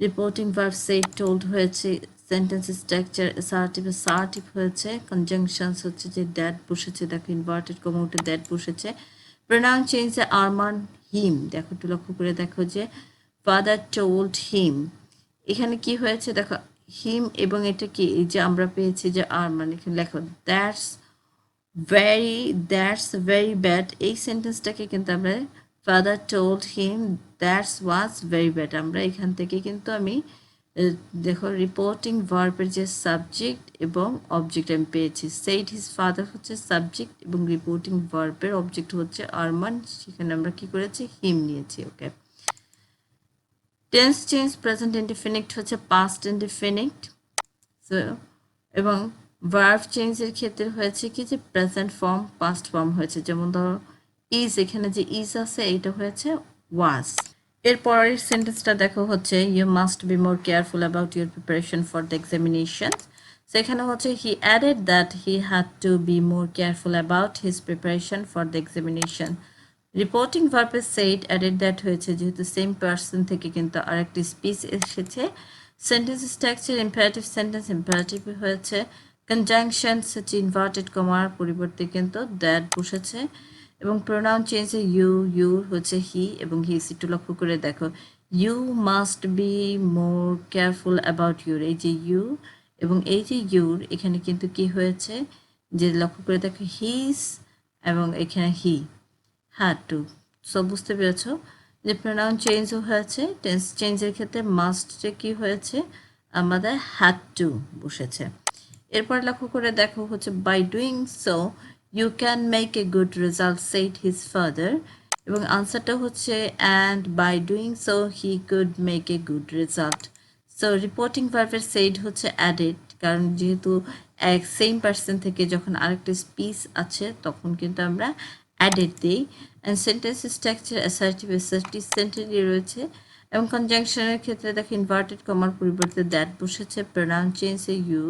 reporting verb said told হয়েছে, সেন্টেন্স স্ট্রাকচার অ্যাসার্টিভ হয়েছে, কনজাংশনস হচ্ছে যে দ্যাট বসেছে, দেখো ইনভার্টেড কমা উঠে দ্যাট বসেছে, প্রোনাউন চেঞ্জে আরমান হিম, দেখো একটু লক্ষ্য করে দেখো যে ফাদার টোল্ড হিম, এখানে কি হয়েছে দেখো হিম এবং এটা কি এই যে আমরা পেয়েছি যে আরমান, এখানে লেখো দ্যাটস ভেরি ব্যাড, এই সেন্টেন্সটাকে কিন্তু আমরা father told him that's was very bad, আমরা এখান থেকে কিন্তু আমি দেখো রিপোর্টিং ভার্বের যে সাবজেক্ট এবং অবজেক্ট আমি পেয়েছি, সেইড হিজ ফাদার হচ্ছে সাবজেক্ট এবং রিপোর্টিং ভার্বের অবজেক্ট হচ্ছে আরমান, সেখানে আমরা কি করেছি হিম নিয়েছি। ওকে, টেন্স চেঞ্জ প্রেজেন্ট ইনডিফিনিট হচ্ছে পাস্ট ইনডিফিনিট, সো এবং ভার্ব চেঞ্জের ক্ষেত্রে হয়েছে কি যে প্রেজেন্ট ফর্ম পাস্ট ফর্ম হয়েছে, যেমন ধরো ইজ, এখানে যে ইজ আছে এইটা হয়েছে ওয়াজ। এরপরের সেন্টেন্সটা দেখো হচ্ছে you must be more careful about your preparation for the examination. সেখানে হচ্ছে he added that he had to be more careful about his preparation for the examination. Reporting ভার্বে সেড অ্যাডেড দ্যাট হয়েছে যেহেতু সেম পার্সন থেকে কিন্তু আরেকটি speech এসেছে, sentence structure imperative sentence imperative হয়েছে, কনজাংশনস হচ্ছে ইনভার্টেড কমার পরিবর্তে কিন্তু দ্যাট বসেছে, এবং প্রোনাউন চেঞ্জে ইউ হচ্ছে হি এবং হিস, একটু লক্ষ্য করে দেখো you must be more careful about your, এই যে ইউ এবং এই যে ইউর এখানে কিন্তু কি হয়েছে যে লক্ষ্য করে দেখো হিস এবং এখানে হি হ্যাড টু, সব বুঝতে পেরেছ যে প্রোনাউন চেঞ্জও হয়েছে, টেন্স চেঞ্জের ক্ষেত্রে মাস্ট যে কী হয়েছে আমাদের হ্যাড টু বসেছে। এরপর লক্ষ্য করে দেখো হচ্ছে by doing so you can make a good result said his father, এবং আনসারটা হচ্ছে and by doing so he could make a good result. So reporting ভার্বের সেড হচ্ছে অ্যাডেড, কারণ যেহেতু এক সেম পার্সন থেকে যখন আরেকটা স্পিচ আছে তখন কিন্তু আমরা অ্যাডেড দিই। And sentence structure assertive assertive সেন্টেন্সই রয়েছে। এবং কনজাংশনের ক্ষেত্রে দেখো ইনভার্টেড কমার পরিবর্তে দ্যাট বসেছে, প্রোনাউন চেঞ্জে ইউ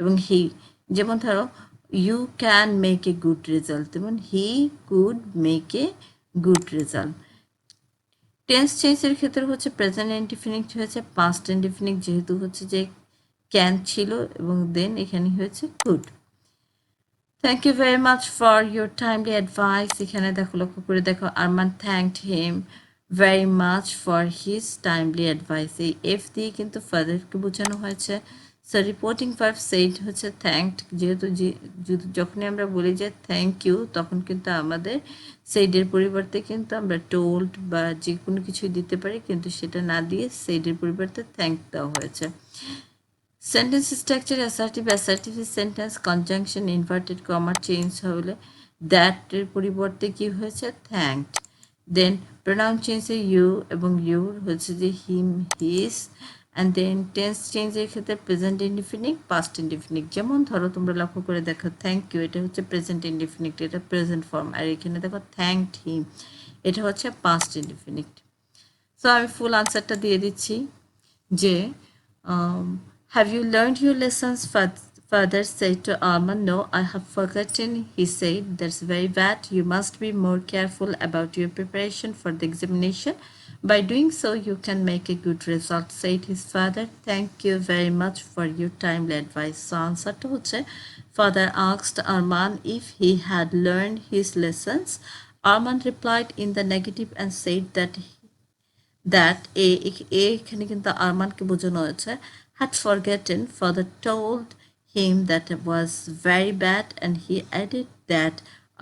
এবং হি। যেমন ধরো you can make a good result, তেমন he could make a good result. Tense চেঞ্জের ক্ষেত্রে হচ্ছে প্রেজেন্ট ইনডিফিনিট হয়েছে পাস্ট ইনডিফিনিট, যেহেতু হচ্ছে যে ক্যান ছিল এবং দেন এখানে হয়েছে could. Thank you very much for your timely advice. এখানে দেখো লক্ষ্য করে দেখো Arman thanked him very much for his timely advice. এই এফ দিয়ে কিন্তু ফাদারকে বোঝানো হয়েছে। সো রিপোর্টিং ভার্ব সেইড হচ্ছে থ্যাঙ্কড, যেহেতু যখনই আমরা বলি যে থ্যাংক ইউ তখন কিন্তু আমাদের সেইডের পরিবর্তে কিন্তু আমরা টোল্ড বা যে কোনো কিছু দিতে পারি, কিন্তু সেটা না দিয়ে সেইডের পরিবর্তে থ্যাঙ্ক দেওয়া হয়েছে। Sentence structure assertive assertive sentence conjunction inverted কমার চেঞ্জ হলে দ্যাটের পরিবর্তে কি হয়েছে থ্যাঙ্কড। দেন প্রোনাউন চেঞ্জে ইউ এবং ইউর হচ্ছে যে হিম হিস। অ্যান্ড দেন টেন্স চেঞ্জের ক্ষেত্রে প্রেজেন্ট ইনডিফিনিট পাস্ট ইনডিফিনিট। যেমন ধরো তোমরা লক্ষ্য করে দেখো থ্যাংক ইউ এটা হচ্ছে প্রেজেন্ট ইনডিফিনিট, এটা প্রেজেন্ট ফর্ম। আর এখানে দেখো থ্যাঙ্কড হিম এটা হচ্ছে পাস্ট ইনডিফিনিট। সো আমি ফুল আনসারটা দিয়ে দিচ্ছি যে have you learned your lessons? Father said to Arman, no, I have forgotten. He said, that's very bad. You must be more careful about your preparation for the examination. By doing so, you can make a good result, said his father. Thank you very much for your timely advice. So answer to hoche, father asked Arman if he had learned his lessons. Arman replied in the negative and said that এখানে কিন্তু আরমানকে বোঝানো হয়েছে had forgotten. Father told him that it was very bad and he added that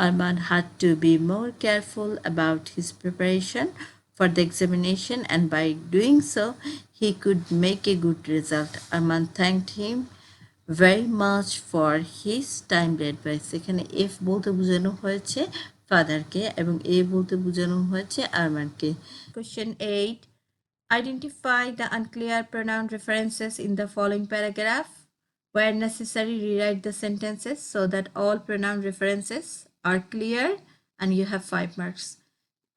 Arman had to be more careful about his preparation for the examination and by doing so he could make a good result. Arman thanked him very much for his timely advice. এখানে F বলতে বোঝানো হয়েছে ফাদারকে এবং এ বলতে বোঝানো হয়েছে আরমানকে। Question 8. Identify the unclear pronoun references in the following paragraph. Where necessary, rewrite the sentences so that all pronoun references are clear and you have 5 marks.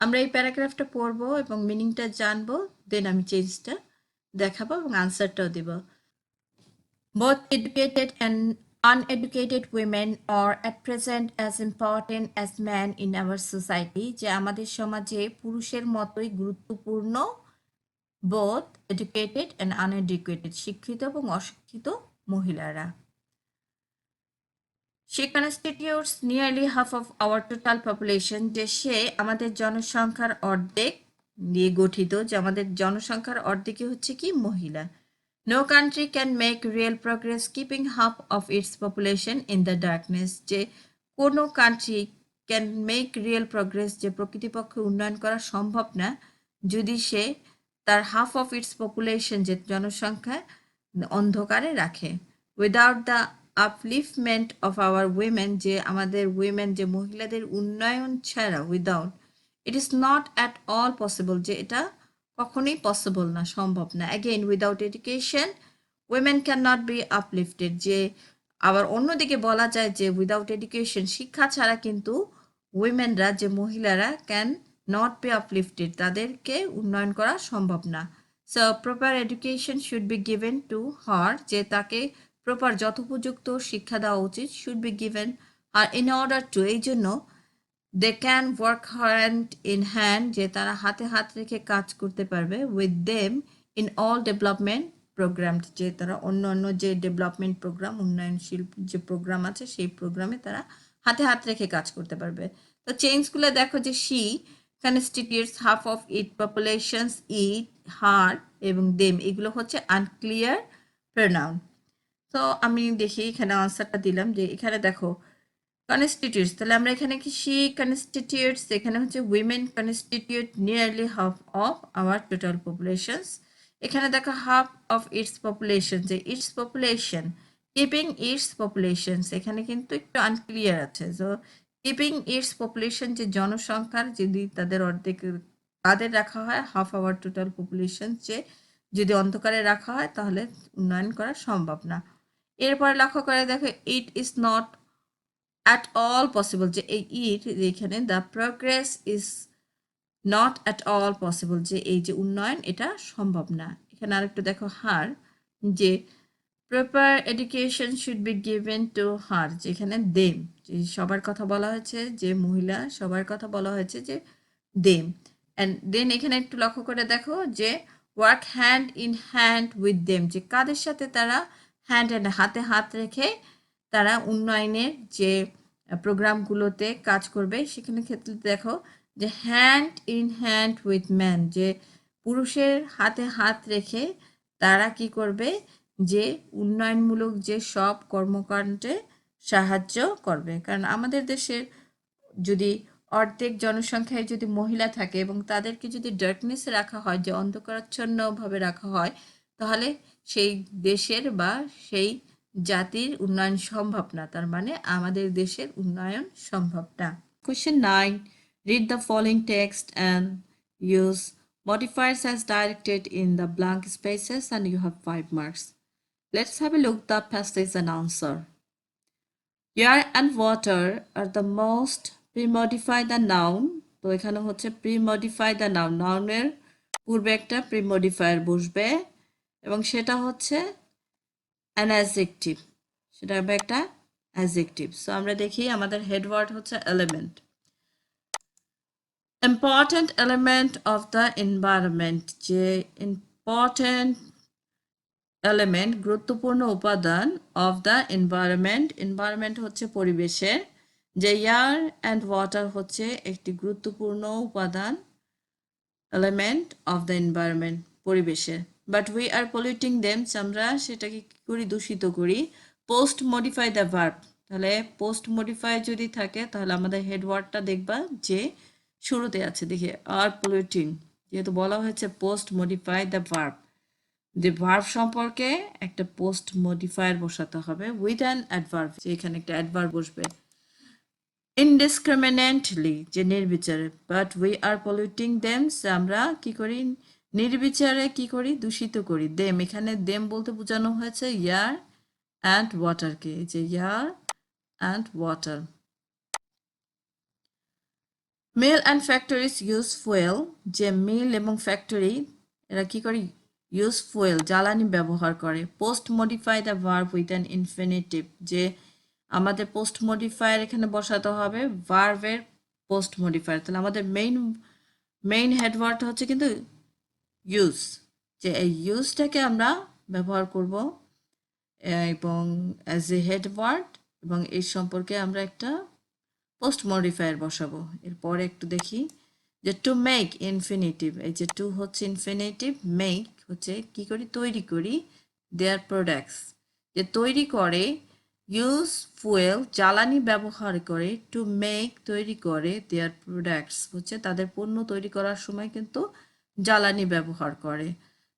আমরা এই প্যারাগ্রাফটা পড়বো এবং মিনিংটা জানবো, দেন আমি চেঞ্জটা দেখাবো এবং আনসারটাও দেব। Both educated and uneducated women are at present as important as men in our society. যে আমাদের সমাজে পুরুষের মতোই গুরুত্বপূর্ণ both educated and uneducated, শিক্ষিত এবং অশিক্ষিত মহিলারা। She constitutes nearly half of our total population, যে সে আমাদের জনসংখ্যার অর্ধেক নিয়ে গঠিত, যে আমাদের জনসংখ্যার অর্ধেকই হচ্ছে কি মহিলা। No country can make real progress keeping half of its population in the darkness, যে কোনো country can make real progress, যে প্রকৃতিপক্ষে উন্নয়ন করা সম্ভব না যদি সে তার হাফ অফ ইটস পপুলেশন যে জনসংখ্যা অন্ধকারে রাখে। Without the upliftment of our women, যে আমাদের উইমেন যে মহিলাদের উন্নয়ন ছাড়া, without it is not at all possible, যে এটা কখনোই পসিবল না, সম্ভব না। Again without education women can not be uplifted, যে আবার অন্যদিকে বলা যায় যে উইদাউট এডুকেশন শিক্ষা ছাড়া কিন্তু উইমেনরা যে মহিলারা ক্যান নট বি আপলিফটেড, তাদেরকে উন্নয়ন করা সম্ভব না। So proper education should be given to her, যে তাকে প্রপার যথোপযুক্ত শিক্ষা দেওয়া উচিত, should be given are in order to, এই জন্য they can work hand in hand, যে তারা হাতে হাত রেখে কাজ করতে পারবে with them in all development program, যে তারা অন্য অন্য যে ডেভেলপমেন্ট প্রোগ্রাম উন্নয়নশীল যে প্রোগ্রাম আছে সেই প্রোগ্রামে তারা হাতে হাত রেখে কাজ করতে পারবে। তো চেঞ্জগুলো দেখো যে she constitutes half of it populations, it, her এবং দেম এগুলো হচ্ছে আনক্লিয়ার প্রোনাউন। তো আমি দেখি এখানে আনসারটা দিলাম, যে এখানে দেখো কনস্টিটিউটস, তাহলে আমরা এখানে কি শি কনস্টিটিউটস, এখানে হচ্ছে women constitute nearly half of our total populations. এখানে দেখো হাফ অফ ইটস পপুলেশন, যে it's population, keeping it's populations, এখানে কিন্তু একটু আনক্লিয়ার আছে। সো কিপিং ইটস পপুলেশন, যে জনসংখ্যার যদি তাদের অর্ধেক তাদের রাখা হয়, হাফ আওয়ার টোটাল পপুলেশন, যে যদি অন্ধকারে রাখা হয় তাহলে উন্নয়ন করা সম্ভব না। এরপরে লক্ষ্য করে দেখো ইট is not at all possible, যে এই ইট এখানে the progress is not at all possible, যে এই যে উন্নয়ন এটা সম্ভব না। এখানে আরেকটু দেখো হার, যে proper education should be given to হার, যেখানে দেম, যে সবার কথা বলা হয়েছে, যে মহিলা সবার কথা বলা হয়েছে, যে দেম। অ্যান্ড দেন এখানে একটু লক্ষ্য করে দেখো যে work hand in hand with them, যে কাদের সাথে তারা হ্যান্ড হ্যান্ড হাতে হাত রেখে তারা উন্নয়নের যে প্রোগ্রামগুলোতে কাজ করবে। সেখানে ক্ষেত্রে দেখো যে hand in hand with man, যে পুরুষের হাতে হাত রেখে তারা কি করবে, যে উন্নয়নমূলক যে সব কর্মকাণ্ডে সাহায্য করবে। কারণ আমাদের দেশের যদি অর্ধেক জনসংখ্যায় যদি মহিলা থাকে এবং তাদেরকে যদি ডার্কনেসে রাখা হয়, যে অন্ধকারাচ্ছন্নভাবে রাখা হয়, তাহলে সেই দেশের বা সেই জাতির উন্নয়ন সম্ভব না। তার মানে আমাদের দেশের উন্নয়ন সম্ভব না। Question 9. Read the following text and use modifiers as directed in the blank spaces and you have 5 marks. Let's have a look the passage and answer. Air and water are the most pre-modify the noun. তো এখানে হচ্ছে pre-modify the noun, নাউনের পূর্বে একটা pre-modifier বসবে এবং সেটা হচ্ছে an adjective, সেটা হবে একটা adjective. সো আমরা দেখি আমাদের হেড ওয়ার্ড হচ্ছে element. Important element of the environment, যে ইম্পর্টেন্ট এলিমেন্ট গুরুত্বপূর্ণ উপাদান অফ দ্য এনভায়রনমেন্ট, এনভায়রনমেন্ট হচ্ছে পরিবেশের, যে এয়ার অ্যান্ড ওয়াটার হচ্ছে একটি গুরুত্বপূর্ণ উপাদান এলিমেন্ট অফ দ্য এনভায়রনমেন্ট পরিবেশের। But we are polluting them, আমরা সেটাকে কি করি, দূষিত করি। পোস্ট মডিফাই দ্য ভার্ব, তাহলে পোস্ট মডিফাই যদি থাকে তাহলে আমাদের হেড ওয়ার্ডটা দেখবা যে শুরুতে আছে, দেখি আর পলিউটিং, যেহেতু বলা হয়েছে পোস্ট মডিফাই দ্য ভার্ব, যে ভার্ব সম্পর্কে একটা পোস্ট মডিফায়ার বসাতে হবে উইথ অ্যান অ্যাডভার্ব, যে এখানে একটা অ্যাডভার্ব বসবে। ইনডিসক্রিমিনেটলি, যে নির্বিচারে, but we are polluting them, আমরা কি করি, নির্বিচারে কি করি, দূষিত করি। দেম, এখানে দেম বলতে বোঝানো হয়েছে এয়ার অ্যান্ড ওয়াটারকে, যে air and water. Mill and factories use fuel, যে মিল এবং ফ্যাক্টরি এরা কি করে, ইউজ ফুয়েল জ্বালানি ব্যবহার করে। Post modify the verb with an infinitive, যে আমাদের পোস্ট মডিফায়ার এখানে বসাতে হবে ভার্বের পোস্ট মডিফায়ার। তাহলে আমাদের মেইন হেডওয়ার্ড হচ্ছে কিন্তু ইউজ, যে এই ইউজটাকে আমরা ব্যবহার করব এবং অ্যাজ এ হেডওয়ার্ড, এবং এই সম্পর্কে আমরা একটা পোস্ট মডিফায়ার বসাবো। এরপরে একটু দেখি যে টু মেক ইনফিনিটিভ, এই যে টু হচ্ছে ইনফিনিটিভ, মেক হচ্ছে কি করি, তৈরি করি, দেয়ার প্রোডাক্টস, যে তৈরি করে, ইউজ ফুয়েল জ্বালানি ব্যবহার করে, টু মেক তৈরি করে, দেয়ার প্রোডাক্টস হচ্ছে তাদের পণ্য তৈরি করার সময় কিন্তু জ্বালানি ব্যবহার করে।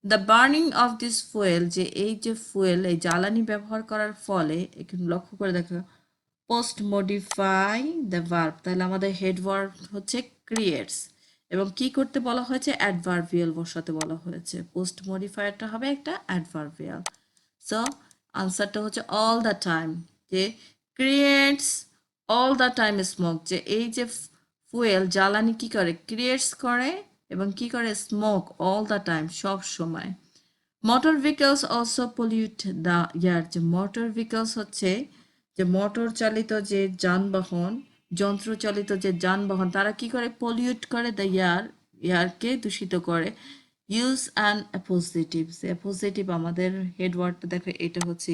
The burning of this fuel, যে এই যে ফুয়েল এই জ্বালানি ব্যবহার করার ফলে, এখানে লক্ষ্য করে দেখো পোস্ট মডিফাই দ্য ভার্ব, তাহলে আমাদের হেড ভার্ব হচ্ছে ক্রিয়েটস, এবং কি করতে বলা হয়েছে, অ্যাডভার্বিয়াল বসাতে বলা হয়েছে। পোস্ট মডিফায়ারটা হবে একটা অ্যাডভার্বিয়াল। সো আনসারটা হচ্ছে অল দ্য টাইম, যে creates all the time smoke, যে এই যে ফুয়েল জ্বালানি কি করে, ক্রিয়েটস করে এবং কি করে, স্মোক অল দ্য টাইম, সব সময়। Motor vehicles also pollute the air, যে মোটর ভেহিকলস হচ্ছে যে মোটর চালিত যে যানবাহন, যন্ত্র চালিত যে যানবাহন, তারা কি করে, পলিউট করে দ্য এয়ারকে দূষিত করে। ইউজ অ্যান অ্যাপোজিটিভ, অ্যাপোজিটিভ আমাদের হেডওয়ার্ডটা দেখো, এটা হচ্ছে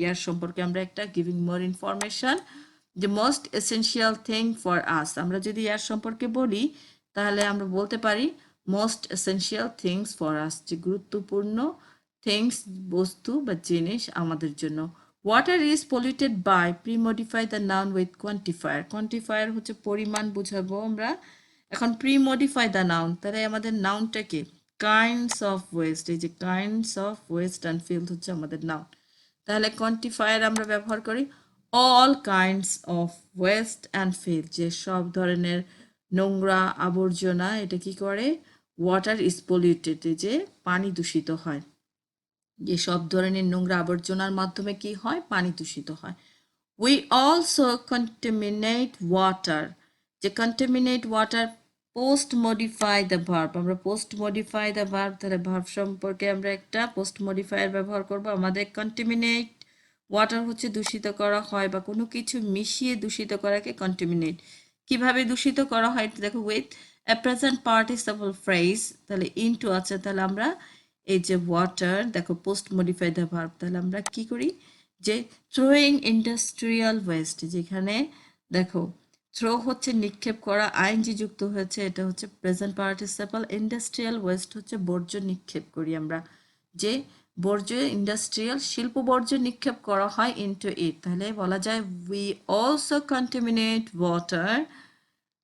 ইয়ার সম্পর্কে আমরা একটা গিভিং মোর ইনফরমেশন, যে most essential thing for us, আমরা যদি ইয়ার সম্পর্কে বলি তাহলে আমরা বলতে পারি most essential things for us, যে গুরুত্বপূর্ণ থিংস বস্তু বা জিনিস আমাদের জন্য। Water is polluted by premodify the noun with quantifier, quantifier হচ্ছে পরিমাণ বোঝাবো আমরা। এখন প্রি-মডিফাই দ্য নাউন, তাহলে আমাদের নাউনটা কি, কাইন্ডস অফ ওয়েস্ট, এই যে kinds of West and field হচ্ছে আমাদের নাউন। তাহলে কোয়ান্টিফায়ার আমরা ব্যবহার করি all kinds of West and field, যে সব ধরনের নোংরা আবর্জনা এটা কি করে, ওয়াটার ইজ পলিউটেড, যে পানি দূষিত হয়। যে সব ধরনের নোংরা আবর্জনার মাধ্যমে কি হয়, পানি দূষিত হয়। We also contaminate water. যে contaminate water post modify the verb, আমরা post modify the verb, তাহলে verb সম্পর্কে আমরা একটা post modifier ব্যবহার করব। আমাদের contaminate water হচ্ছে দূষিত করা হয় বা কোনো কিছু মিশিয়ে দূষিত করাকে contaminate। কিভাবে দূষিত করা হয় এটা দেখো, with a present participle phrase, তাহলে into আছে, তাহলে আমরা এই যে ওয়াটার দেখো পোস্ট মডিফাই দ্য ভার্ব, তাহলে আমরা কি করি যে থ্রোয়িং ইন্ডাস্ট্রিয়াল ওয়েস্ট, যেখানে দেখো থ্রো হচ্ছে নিক্ষেপ করা, আইএনজি যুক্ত হয়েছে, এটা হচ্ছে প্রেজেন্ট পার্টিসিপল, ইন্ডাস্ট্রিয়াল ওয়েস্ট হচ্ছে বর্জ্য নিক্ষেপ করি আমরা, যে বর্জ্য ইন্ডাস্ট্রিয়াল শিল্প বর্জ্য নিক্ষেপ করা হয় ইনটু ইট, তাহলে বলা যায় we also contaminate water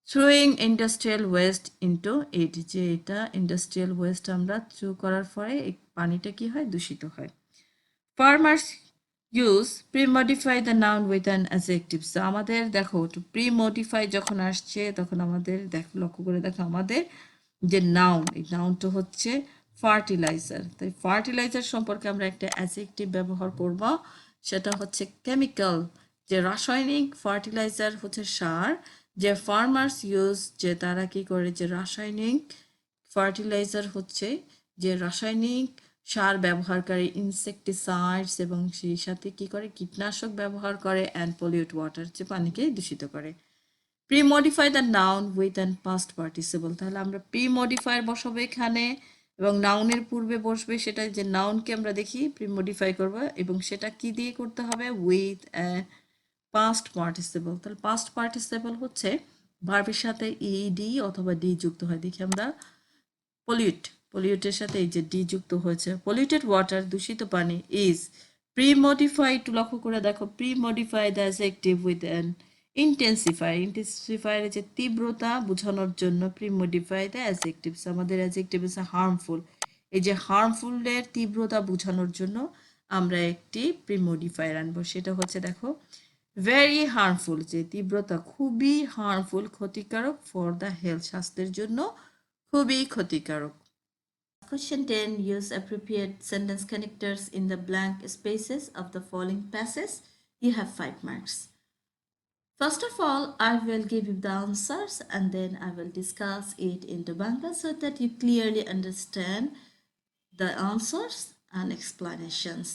throwing industrial waste into ইট, যে এটা ইন্ডাস্ট্রিয়াল ওয়েস্ট আমরা থ্রো করার ফলে এই পানিটা কি হয়, দূষিত হয়। Farmers use pre-modify the noun with an adjective. So আমাদের দেখো একটু প্রি-মডিফাই যখন আসছে তখন আমাদের দেখো, লক্ষ্য করে দেখো আমাদের যে নাউন, এই নাউনটা হচ্ছে ফার্টিলাইজার, তাই ফার্টিলাইজার সম্পর্কে আমরা একটা অ্যাডজেক্টিভ ব্যবহার করব, সেটা হচ্ছে কেমিক্যাল, যে রাসায়নিক ফার্টিলাইজার হচ্ছে সার, যে ফার্মার্স ইউজ, যে তারা কি করে, যে রাসায়নিক ফার্টিলাইজার হচ্ছে যে রাসায়নিক সার ব্যবহারকারী, ইনসেকটিসাইডস, এবং সেই সাথে কি করে, কীটনাশক ব্যবহার করে, অ্যান্ড পলিউট ওয়াটার, যে পানিকে দূষিত করে। Pre modify the noun with an past participle, তাহলে আমরা প্রি মডিফায়ার বসাবো এখানে এবং নাউনের পূর্বে বসবে, সেটা যে নাউনকে আমরা দেখি প্রি মডিফাই করব এবং সেটা কি দিয়ে করতে হবে, উইথ পাস্ট পার্টিসিপল। তাহলে পাস্ট পার্টিসিপল হচ্ছে ভার্বের সাথে ইডি অথবা ডি যুক্ত হয়। দেখি আমরা পলিউট, পলিউটের সাথে এই যে ডি যুক্ত হয়েছে, পলিউটেড ওয়াটার দূষিত পানি ইজ প্রি মডিফাই, একটু লক্ষ্য করে দেখো, pre modify the adjective with an intensifier, ইন্টেন্সিফায়ারের যে তীব্রতা বোঝানোর জন্য প্রি মডিফাই দ্য অ্যাডজেক্টিভস, আমাদের অ্যাডজেক্টিভ আছে হার্মফুল, এই যে হার্মফুলের তীব্রতা বোঝানোর জন্য আমরা একটি প্রি মডিফায়ার আনবো, সেটা হচ্ছে দেখো ভেরি হার্মফুল, যে তীব্রতা খুবই হার্মফুল, ক্ষতিকারক, ফর দ্য হেলথ, স্বাস্থ্যের জন্য খুবই ক্ষতিকারক। Question 10. Use appropriate sentence connectors in the blank spaces of the following passages. You have 5 marks. First of all, I will give you the answers and then I will discuss it into Bangla so that you clearly understand the answers and explanations.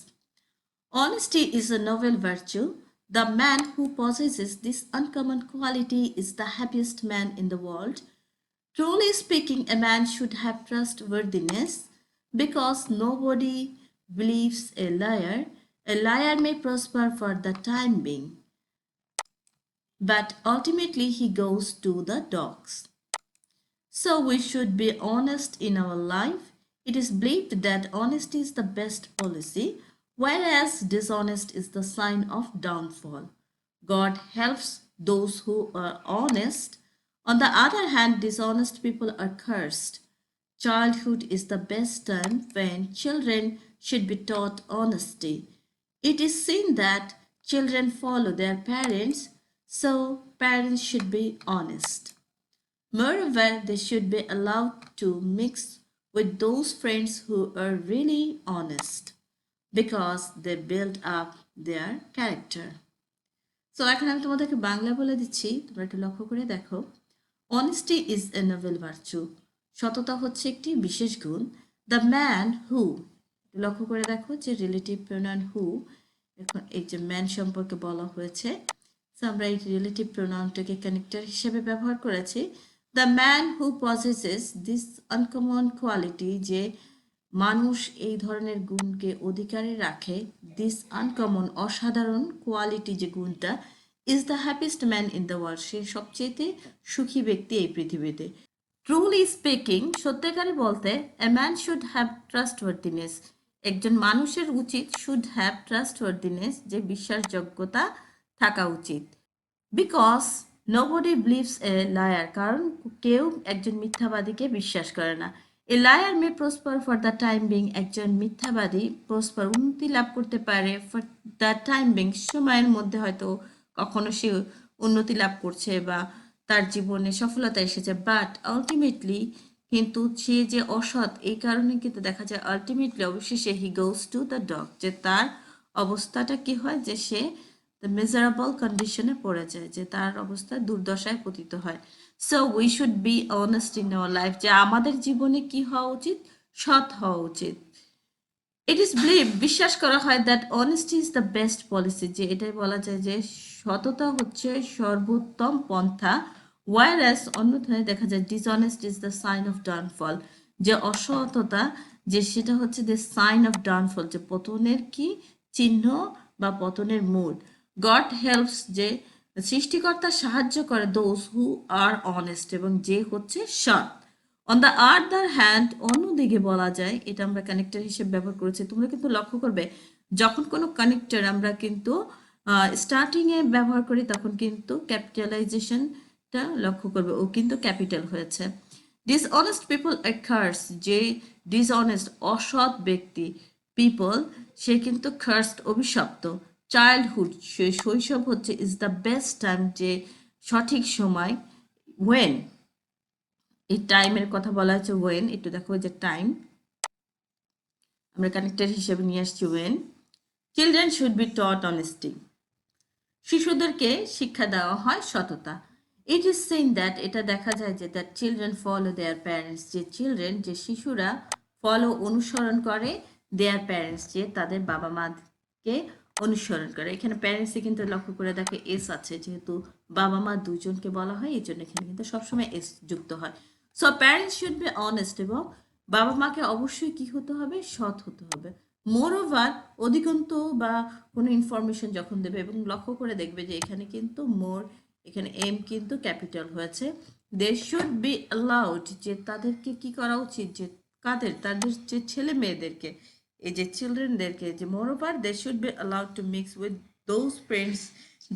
Honesty is a noble virtue. The man who possesses this uncommon quality is the happiest man in the world. Truly speaking, a man should have trustworthiness because nobody believes a liar. A liar may prosper for the time being, but ultimately he goes to the dogs. So we should be honest in our life. It is believed that honesty is the best policy, whereas dishonest is the sign of downfall. God helps those who are honest. On the other hand, dishonest people are cursed. Childhood is the best time when children should be taught honesty. It is seen that children follow their parents, so parents should be honest. Moreover, they should be allowed to mix with those friends who are really honest because they build up their character. So এখন আমি তোমাদেরকে বাংলা বলে দিচ্ছি, তোমরা একটু লক্ষ্য করে দেখো। Honesty is a Nobel virtue, সততা হচ্ছে একটি বিশেষ গুণ। দ্য ম্যান হু, লক্ষ্য করে দেখো যে রিলেটিভ প্রোনাউন হু, এখন এই যে ম্যান সম্পর্কে বলা হয়েছে, সো আমরা এই রিলেটিভ প্রোনাউনটাকে কানেক্টর হিসেবে ব্যবহার করেছি। The man who possesses this uncommon quality, যে মানুষ এই ধরনের গুণকে অধিকারে রাখে, দিস আনকমন অসাধারণ কোয়ালিটি যে গুণটা, is the happiest man in the world, সে সবচেয়ে সুখী ব্যক্তি এই পৃথিবীতে। ট্রুলি স্পিকিং, সত্যিকারে বলতে, a man should have trustworthiness, একজন মানুষের উচিত, শুড হ্যাভ ট্রাস্টওয়ার্দিনেস, যে বিশ্বাসযোগ্যতা থাকা উচিত। Because nobody believes a liar, কারণ কেউ একজন মিথ্যাবাদীকে বিশ্বাস করে না। A liar May prosper for the time being, একজন মিথ্যাবাদী প্রসপার উন্নতি লাভ করতে পারে, ফর দ্য টাইম বিং সময়ের মধ্যে হয়তো কখনো সে উন্নতি লাভ করছে বা তার জীবনে সফলতা এসেছে, বাট আলটিমেটলি কিন্তু সে যে অসৎ এই কারণে কিন্তু দেখা যায় আলটিমেটলি অবশেষে হি গোস টু দ্য ডগ, যে তার অবস্থাটা কি হয় যে সে মিজারেবল কন্ডিশনে পড়ে যায়, যে তার অবস্থা দুর্দশায় পতিত হয়। So we should be honest in our life, যে আমাদের জীবনে কি হওয়া উচিত, সৎ হওয়া উচিত। ইট ইজ বিলিভ, বিশ্বাস করা হয় that honesty is the best policy, যে এটাই বলা যায় যে সততা হচ্ছে সর্বোত্তম পন্থা। ওয়ারএস অন্যথায় দেখা যায় dishonest is the sign of downfall, যে অসততা যে সেটা হচ্ছে দ্য সাইন অফ ডাউনফল, যে পতনের কি চিহ্ন বা পতনের মূল। গড হেল্পস, যে সৃষ্টিকর্তা সাহায্য করে দোজ হু আর অনেস্ট, এবং যে হচ্ছে সৎ। অন দ্য আদার হ্যান্ড, অন্যদিকে বলা যায়, এটা আমরা কানেক্টর হিসেবে ব্যবহার করেছি। তোমরা কিন্তু লক্ষ্য করবে যখন কোনো কানেক্টর আমরা কিন্তু স্টার্টিং এ ব্যবহার করি তখন কিন্তু ক্যাপিটালাইজেশনটা লক্ষ্য করবে, ও কিন্তু ক্যাপিটাল হয়েছে। ডিসঅনেস্ট পিপল আর কার্স, যে ডিসঅনেস্ট অসৎ ব্যক্তি পিপল সে কিন্তু কার্সড অভিশপ্ত। চাইল্ডহুড, শৈশব হচ্ছে ইজ দ্য বেস্ট টাইম, যে সঠিক সময়। ওয়েন, এই টাইমের কথা বলা হচ্ছে ওয়েন, একটু দেখো যে টাইম আমরা কানেক্টর হিসেবে নিয়ে আসছি when. Children should be taught honesty, শিশুদেরকে শিক্ষা দেওয়া হয় সততা। ইট ইজ সিন দ্যাট, এটা দেখা যায় যে that children follow their parents, যে চিলড্রেন যে শিশুরা ফলো অনুসরণ করে দেয়ার প্যারেন্টস, যে তাদের বাবা মাকে অনুসরণ করে। এখানে প্যারেন্টসে কিন্তু লক্ষ্য করে দেখে এস আছে, যেহেতু বাবা মা দুজনকে বলা হয় এই জন্য এখানে কিন্তু সবসময় এস যুক্ত হয়। So parents should be honest, এবং বাবা মাকে অবশ্যই কি হতে হবে, সৎ হতে হবে। মোর ওভার, অধিকন্ত বা কোনো ইনফরমেশন যখন দেবে, এবং লক্ষ্য করে দেখবে যে এখানে কিন্তু মোর, এখানে এম কিন্তু ক্যাপিটাল হয়েছে। দে শুড বি অ্যালাউড, যে তাদেরকে কি করা উচিত, যে কাদের, তাদের যে ছেলে মেয়েদেরকে, এই যে চিলড্রেনদেরকে, যে moreover they should be allowed to mix with those friends,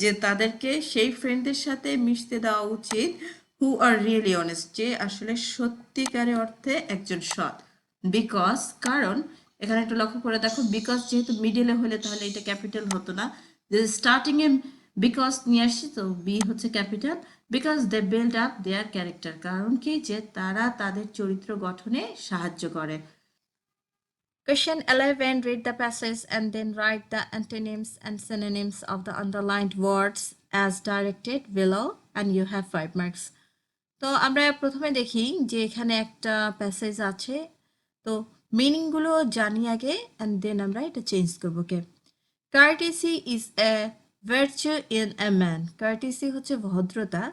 যে তাদেরকে সেই ফ্রেন্ডদের সাথে মিশতে দেওয়া উচিত হু আর রিয়েলি অনেস্ট, যে আসলে সত্যিকারের অর্থে একজন সৎ। বিকজ, কারণ এখানে একটু লক্ষ্য করে দেখো, বিকজ যেহেতু মিডিলে হলে তাহলে এটা ক্যাপিটাল হতো না, যে স্টার্টিং এ বিকজ নিয়ে আসছি, তো বি হচ্ছে capital. Because they build up their character, কারণ কি, যে তারা তাদের চরিত্র গঠনে সাহায্য করে। Question 11. Read the passage and then write the antonyms and synonyms of the underlined words as directed below, and you have 5 marks. তো আমরা প্রথমে দেখি যে এখানে একটা প্যাসেজ আছে, তো মিনিংগুলো জানি আগে অ্যান্ড দেন আমরা এটা চেঞ্জ করবো। Okay, courtesy is a virtue in a man, courtesy হচ্ছে ভদ্রতা,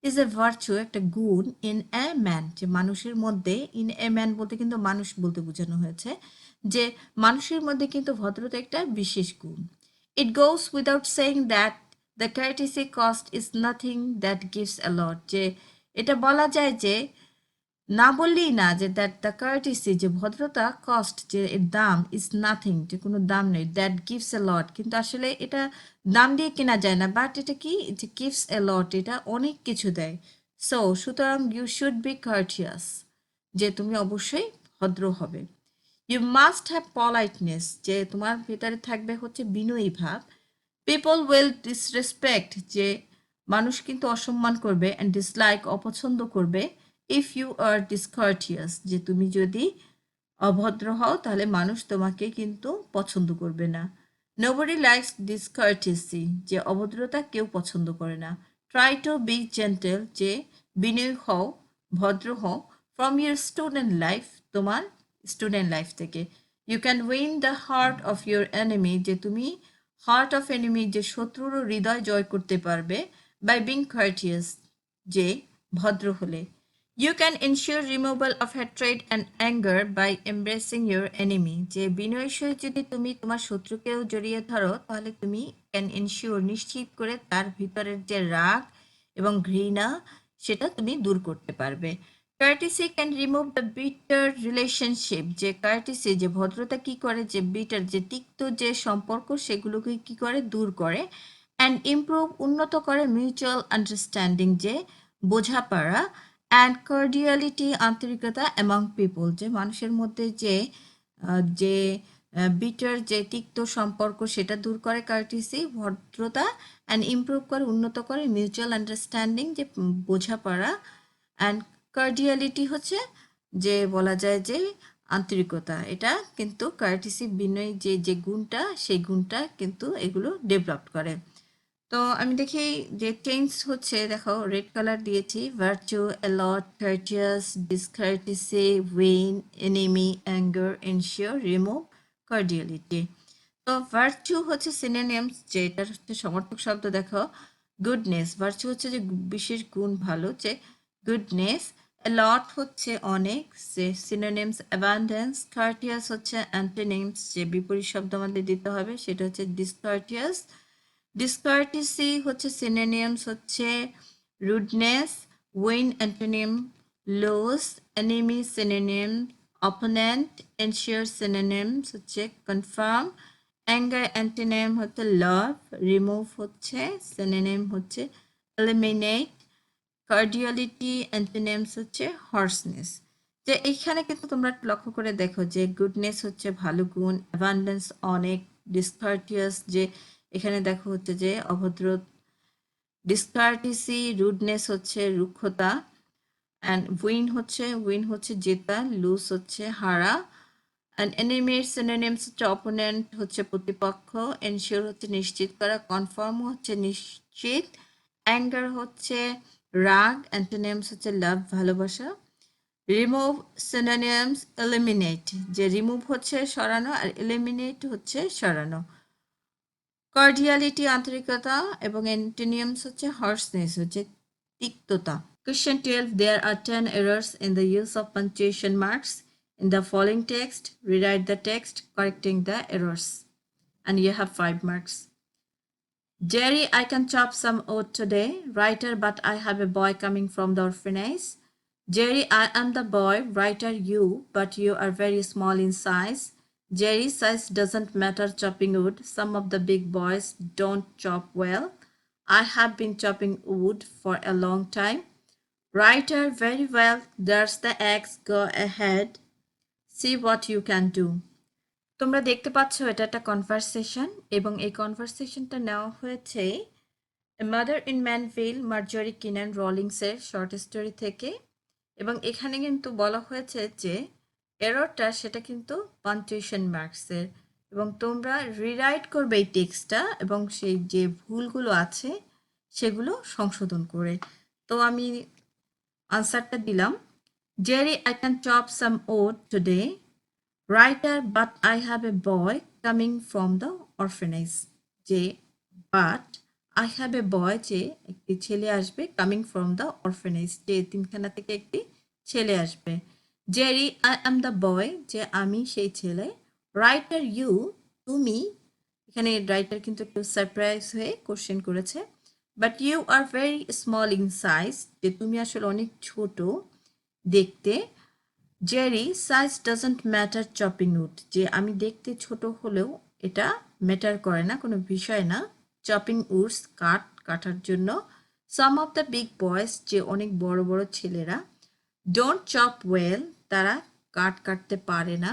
ইজ এ ভার্চু একটা গুণ, ইন এ ম্যান যে মানুষের মধ্যে, ইন এ ম্যান বলতে কিন্তু মানুষ বলতে বোঝানো হয়েছে, যে মানুষের মধ্যে কিন্তু ভদ্রতা একটা বিশেষ গুণ। It goes without saying that the courtesy cost is nothing that gives a lot, যে এটা বলা যায় যে না বললেই না, যে দ্যাট দ্য কার্টিসি যে ভদ্রতা, কস্ট যে এর দাম, ইজ নাথিং যে কোনো দাম নেই, দ্যাট গিভস এ লট কিন্তু আসলে এটা দাম দিয়ে কেনা যায় না, বাট এটা কি, যে গিভস এ লট এটা অনেক কিছু দেয়। সো সুতরাং ইউ শুড বি কার্টিয়াস, যে তুমি অবশ্যই ভদ্র হবে। ইউ মাস্ট হ্যাভ পলাইটনেস, যে তোমার ভেতরে থাকবে হচ্ছে বিনয়ী ভাব। পিপল উইল ডিসরেসপেক্ট, যে মানুষ কিন্তু অসম্মান করবে, অ্যান্ড ডিসলাইক অপছন্দ করবে, ইফ ইউ আর ডিসকার্টিয়াস, যে তুমি যদি অভদ্র হও তাহলে মানুষ তোমাকে কিন্তু পছন্দ করবে না। নোবডি লাইকস ডিসকার্টিসি, যে অভদ্রতা কেউ পছন্দ করে না। ট্রাই টু বি জেন্টেল, যে বিনয়ী হও, ভদ্র হও। ফ্রম ইউর স্টুডেন্ট লাইফ, তোমার স্টুডেন্ট লাইফ থেকে। You can win the heart of your enemy, যে তুমি হার্ট অফ এনিমি যে শত্রুরও হৃদয় জয় করতে পারবে, বাই বিং কার্টিয়াস, যে ভদ্র হলে। You can ensure removal of hatred and anger by embracing your enemy, যে বিনয়ের সহিত যদি তুমি তোমার শত্রুকেও জড়িয়ে ধরো তাহলে তুমি ক্যান এনশিওর নিশ্চিত করে তার ভিতরের যে রাগ এবং ঘৃণা সেটা তুমি দূর করতে পারবে। কার্টিসি can remove the bitter relationship, যে কার্টিসি যে ভদ্রতা কি করে, যে বিটার যে তিক্ত যে সম্পর্ক সেগুলোকে কি করে, দূর করে। অ্যান্ড ইমপ্রুভ উন্নত করে মিউচুয়াল আন্ডারস্ট্যান্ডিং, যে বোঝাপড়া। অ্যান্ড কর্ডিয়ালিটি আন্তরিকতা অ্যামং পিপল, যে মানুষের মধ্যে যে বিটার যে তিক্ত সম্পর্ক সেটা দূর করে কার্টিসি ভদ্রতা। অ্যান্ড ইমপ্রুভ করে উন্নত করে মিউচুয়াল আন্ডারস্ট্যান্ডিং, যে বোঝাপড়া। অ্যান্ড কার্ডিয়ালিটি হচ্ছে যে বলা যায় যে আন্তরিকতা, এটা কিন্তু কার্টিসি বিনয়ী যে গুণটা, সেই গুণটা কিন্তু এগুলো ডেভেলপ করে। তো আমি দেখি যে চেঞ্জ হচ্ছে, দেখো রেড কালার দিয়েছি, virtue, allot, courteous, discourtesy, win, enemy, anger, ensure, remove, cordiality. তো ভার্চু হচ্ছে সিনোনিমস, যে এটার হচ্ছে সমর্থক শব্দ, দেখো গুডনেস, ভার্চু হচ্ছে যে বিশেষ গুণ, ভালো, যে গুডনেস। লট হচ্ছে অনেক, যে সিনোনিমস অ্যাবান্ডেন্স। কার্টিয়াস হচ্ছে অ্যান্টোনিমস, যে বিপরীত শব্দ আমাদের দিতে হবে, সেটা হচ্ছে ডিসকার্টিয়াস। ডিসকার্টিসি হচ্ছে সিনোনিমস হচ্ছে rudeness. Win antonym lose. Enemy synonym opponent. Ensure synonyms হচ্ছে কনফার্ম। অ্যাঙ্গার অ্যান্টোনিম হচ্ছে লাভ। রিমুভ হচ্ছে সিনোনিম হচ্ছে এলিমিনেট। কার্ডিয়ালিটি অ্যান্টোনিমস হচ্ছে হর্সনেস। যে এইখানে কিন্তু তোমরা একটু লক্ষ্য করে দেখো যে গুডনেস হচ্ছে ভালো গুণ, অ্যাবান্ডেন্স অনেক, ডিসকার্টিয়াস যে এখানে দেখো হচ্ছে যে অভদ্র, ডিসকার্টিসি রুডনেস হচ্ছে রুক্ষতা, অ্যান্ড উইন হচ্ছে জেতা, লুজ হচ্ছে হারা। অ্যান্ড এনিমির সিনোনিমস হচ্ছে অপোনেন্ট হচ্ছে প্রতিপক্ষ, এনশিওর হচ্ছে নিশ্চিত করা, কনফার্ম হচ্ছে নিশ্চিত, অ্যাঙ্গার হচ্ছে রাগ, অ্যান্টোনিমস হচ্ছে লাভ ভালোবাসা। রিমুভ সিনোনিমস এলিমিনেট, যে রিমুভ হচ্ছে সরানো আর এলিমিনেট হচ্ছে সরানো। কর্ডিয়ালিটি আন্তরিকতা এবং অ্যান্টোনিমস হচ্ছে হার্শনেস হচ্ছে তিক্ততা। Question 12. There are 10 errors in the use of punctuation marks in the following text. Rewrite the text correcting the errors. And you have 5 marks. Jerry, I can chop some wood today. Writer, but I have a boy coming from the orphanage. Jerry, I am the boy. Writer, you, but you are very small in size. Jerry, size doesn't matter chopping wood. Some of the big boys don't chop well. I have been chopping wood for a long time. Writer, very well. There's the axe. Go ahead. See what you can do. তোমরা দেখতে পাচ্ছ এটা একটা conversation, এবং এই কনভারসেশনটা নেওয়া হয়েছে a mother in Mannville, Marjorie Kinnan রলিংসের শর্ট স্টোরি থেকে। এবং এখানে কিন্তু বলা হয়েছে যে এররটা সেটা কিন্তু পাঞ্চুয়েশন মার্কসের, এবং তোমরা রিরাইট করবে এই টেক্সটটা এবং সেই যে ভুলগুলো আছে সেগুলো সংশোধন করে। তো আমি আনসারটা দিলাম, Jerry, I can chop some wood today. Writer, but I have a boy coming from the orphanage. যে but I have a boy, যে একটি ছেলে আসবে, কামিং ফ্রম দ্য অরফেনেজ, যে এতিমখানা থেকে একটি ছেলে আসবে। Jerry, I am the boy, যে আমি সেই ছেলে। রাইটার, ইউ, তুমি, এখানে রাইটার কিন্তু একটু সারপ্রাইজ হয়ে কোশ্চেন করেছে। But you are very small in size, যে তুমি আসলে অনেক ছোট দেখতে। Jerry, size doesn't matter chopping wood, যে আমি দেখতে ছোট হলেও এটা ম্যাটার করে না, কোনো বিষয় না চপিং উডস কাটার জন্য। সাম অফ দ্য বিগ বয়েজ, যে অনেক বড় বড় ছেলেরা। ডোন্ট চপ ওয়েল, তারা কাটতে পারে না।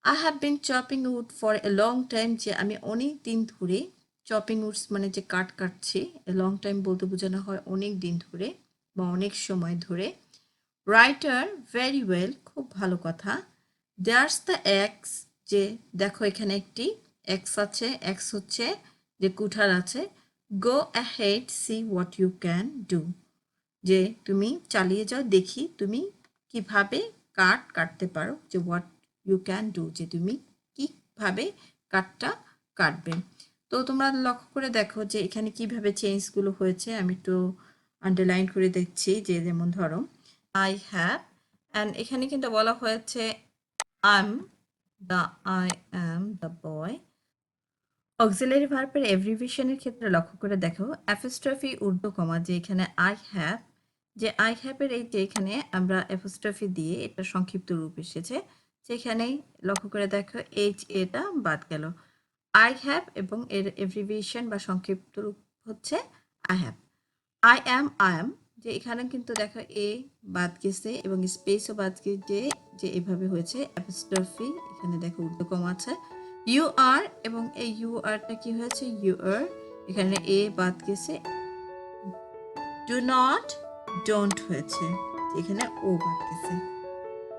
I have been chopping wood for a long time, যে আমি অনেক দিন ধরে, চপিং উডস মানে যে কাটছি, এ লং টাইম বলতে বোঝানো হয় অনেক দিন ধরে বা অনেক সময় ধরে। রাইটার, ভেরি ওয়েল, খুব ভালো কথা। দেয়ার্স দ্য এক্স, যে দেখো এখানে একটি এক্স আছে, এক্স হচ্ছে যে কুঠার আছে। Go ahead, see what you can do, যে তুমি চালিয়ে যাও, দেখি তুমি কিভাবে কাটতে পারো, যে হোয়াট ইউ ক্যান ডু, যে তুমি কিভাবে কাটবে। তো তোমরা লক্ষ্য করে দেখো যে এখানে কিভাবে চেঞ্জগুলো হয়েছে, আমি একটু আন্ডারলাইন করে দেখছি। যে যেমন ধরো আই হ্যাভ, অ্যান্ড এখানে কিন্তু বলা হয়েছে I am the boy. Auxiliary ভার্বের এভ্রিভিশনের ক্ষেত্রে লক্ষ্য করে দেখো অ্যাপোস্ট্রফি ঊর্ধ্বকমা, যে এখানে আই হ্যাভ, যে আই হ্যাভের এই যে এখানে আমরা অ্যাপোস্ট্রফি দিয়ে এটা সংক্ষিপ্ত রূপ এসেছে, সেখানেই লক্ষ্য করে দেখো এইচ এটা বাদ গেল। আই হ্যাভ এবং এর এভ্রিভিয়েশন বা সংক্ষিপ্ত রূপ হচ্ছে আই হ্যাভ। আই অ্যাম, যে এখানে কিন্তু দেখো এ বাদ গেছে এবং স্পেসও বাদ গিয়ে যে এভাবে হয়েছে অ্যাপোস্ট্রফি, এখানে দেখো ঊর্ধ্বকমা আছে। ইউ আর, এবং এই ইউ আরটা কি হয়েছে ইউ আর, এখানে এ বাদ গেছে। ডু নট, ডোন্ট হয়েছে, এখানে ও বাদ গেছে।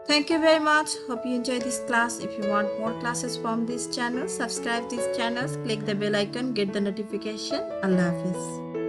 Thank you very much. Hope you enjoy this class. If you want more classes from this channel, subscribe this channel, click the bell icon, get the notification. Allah Hafiz.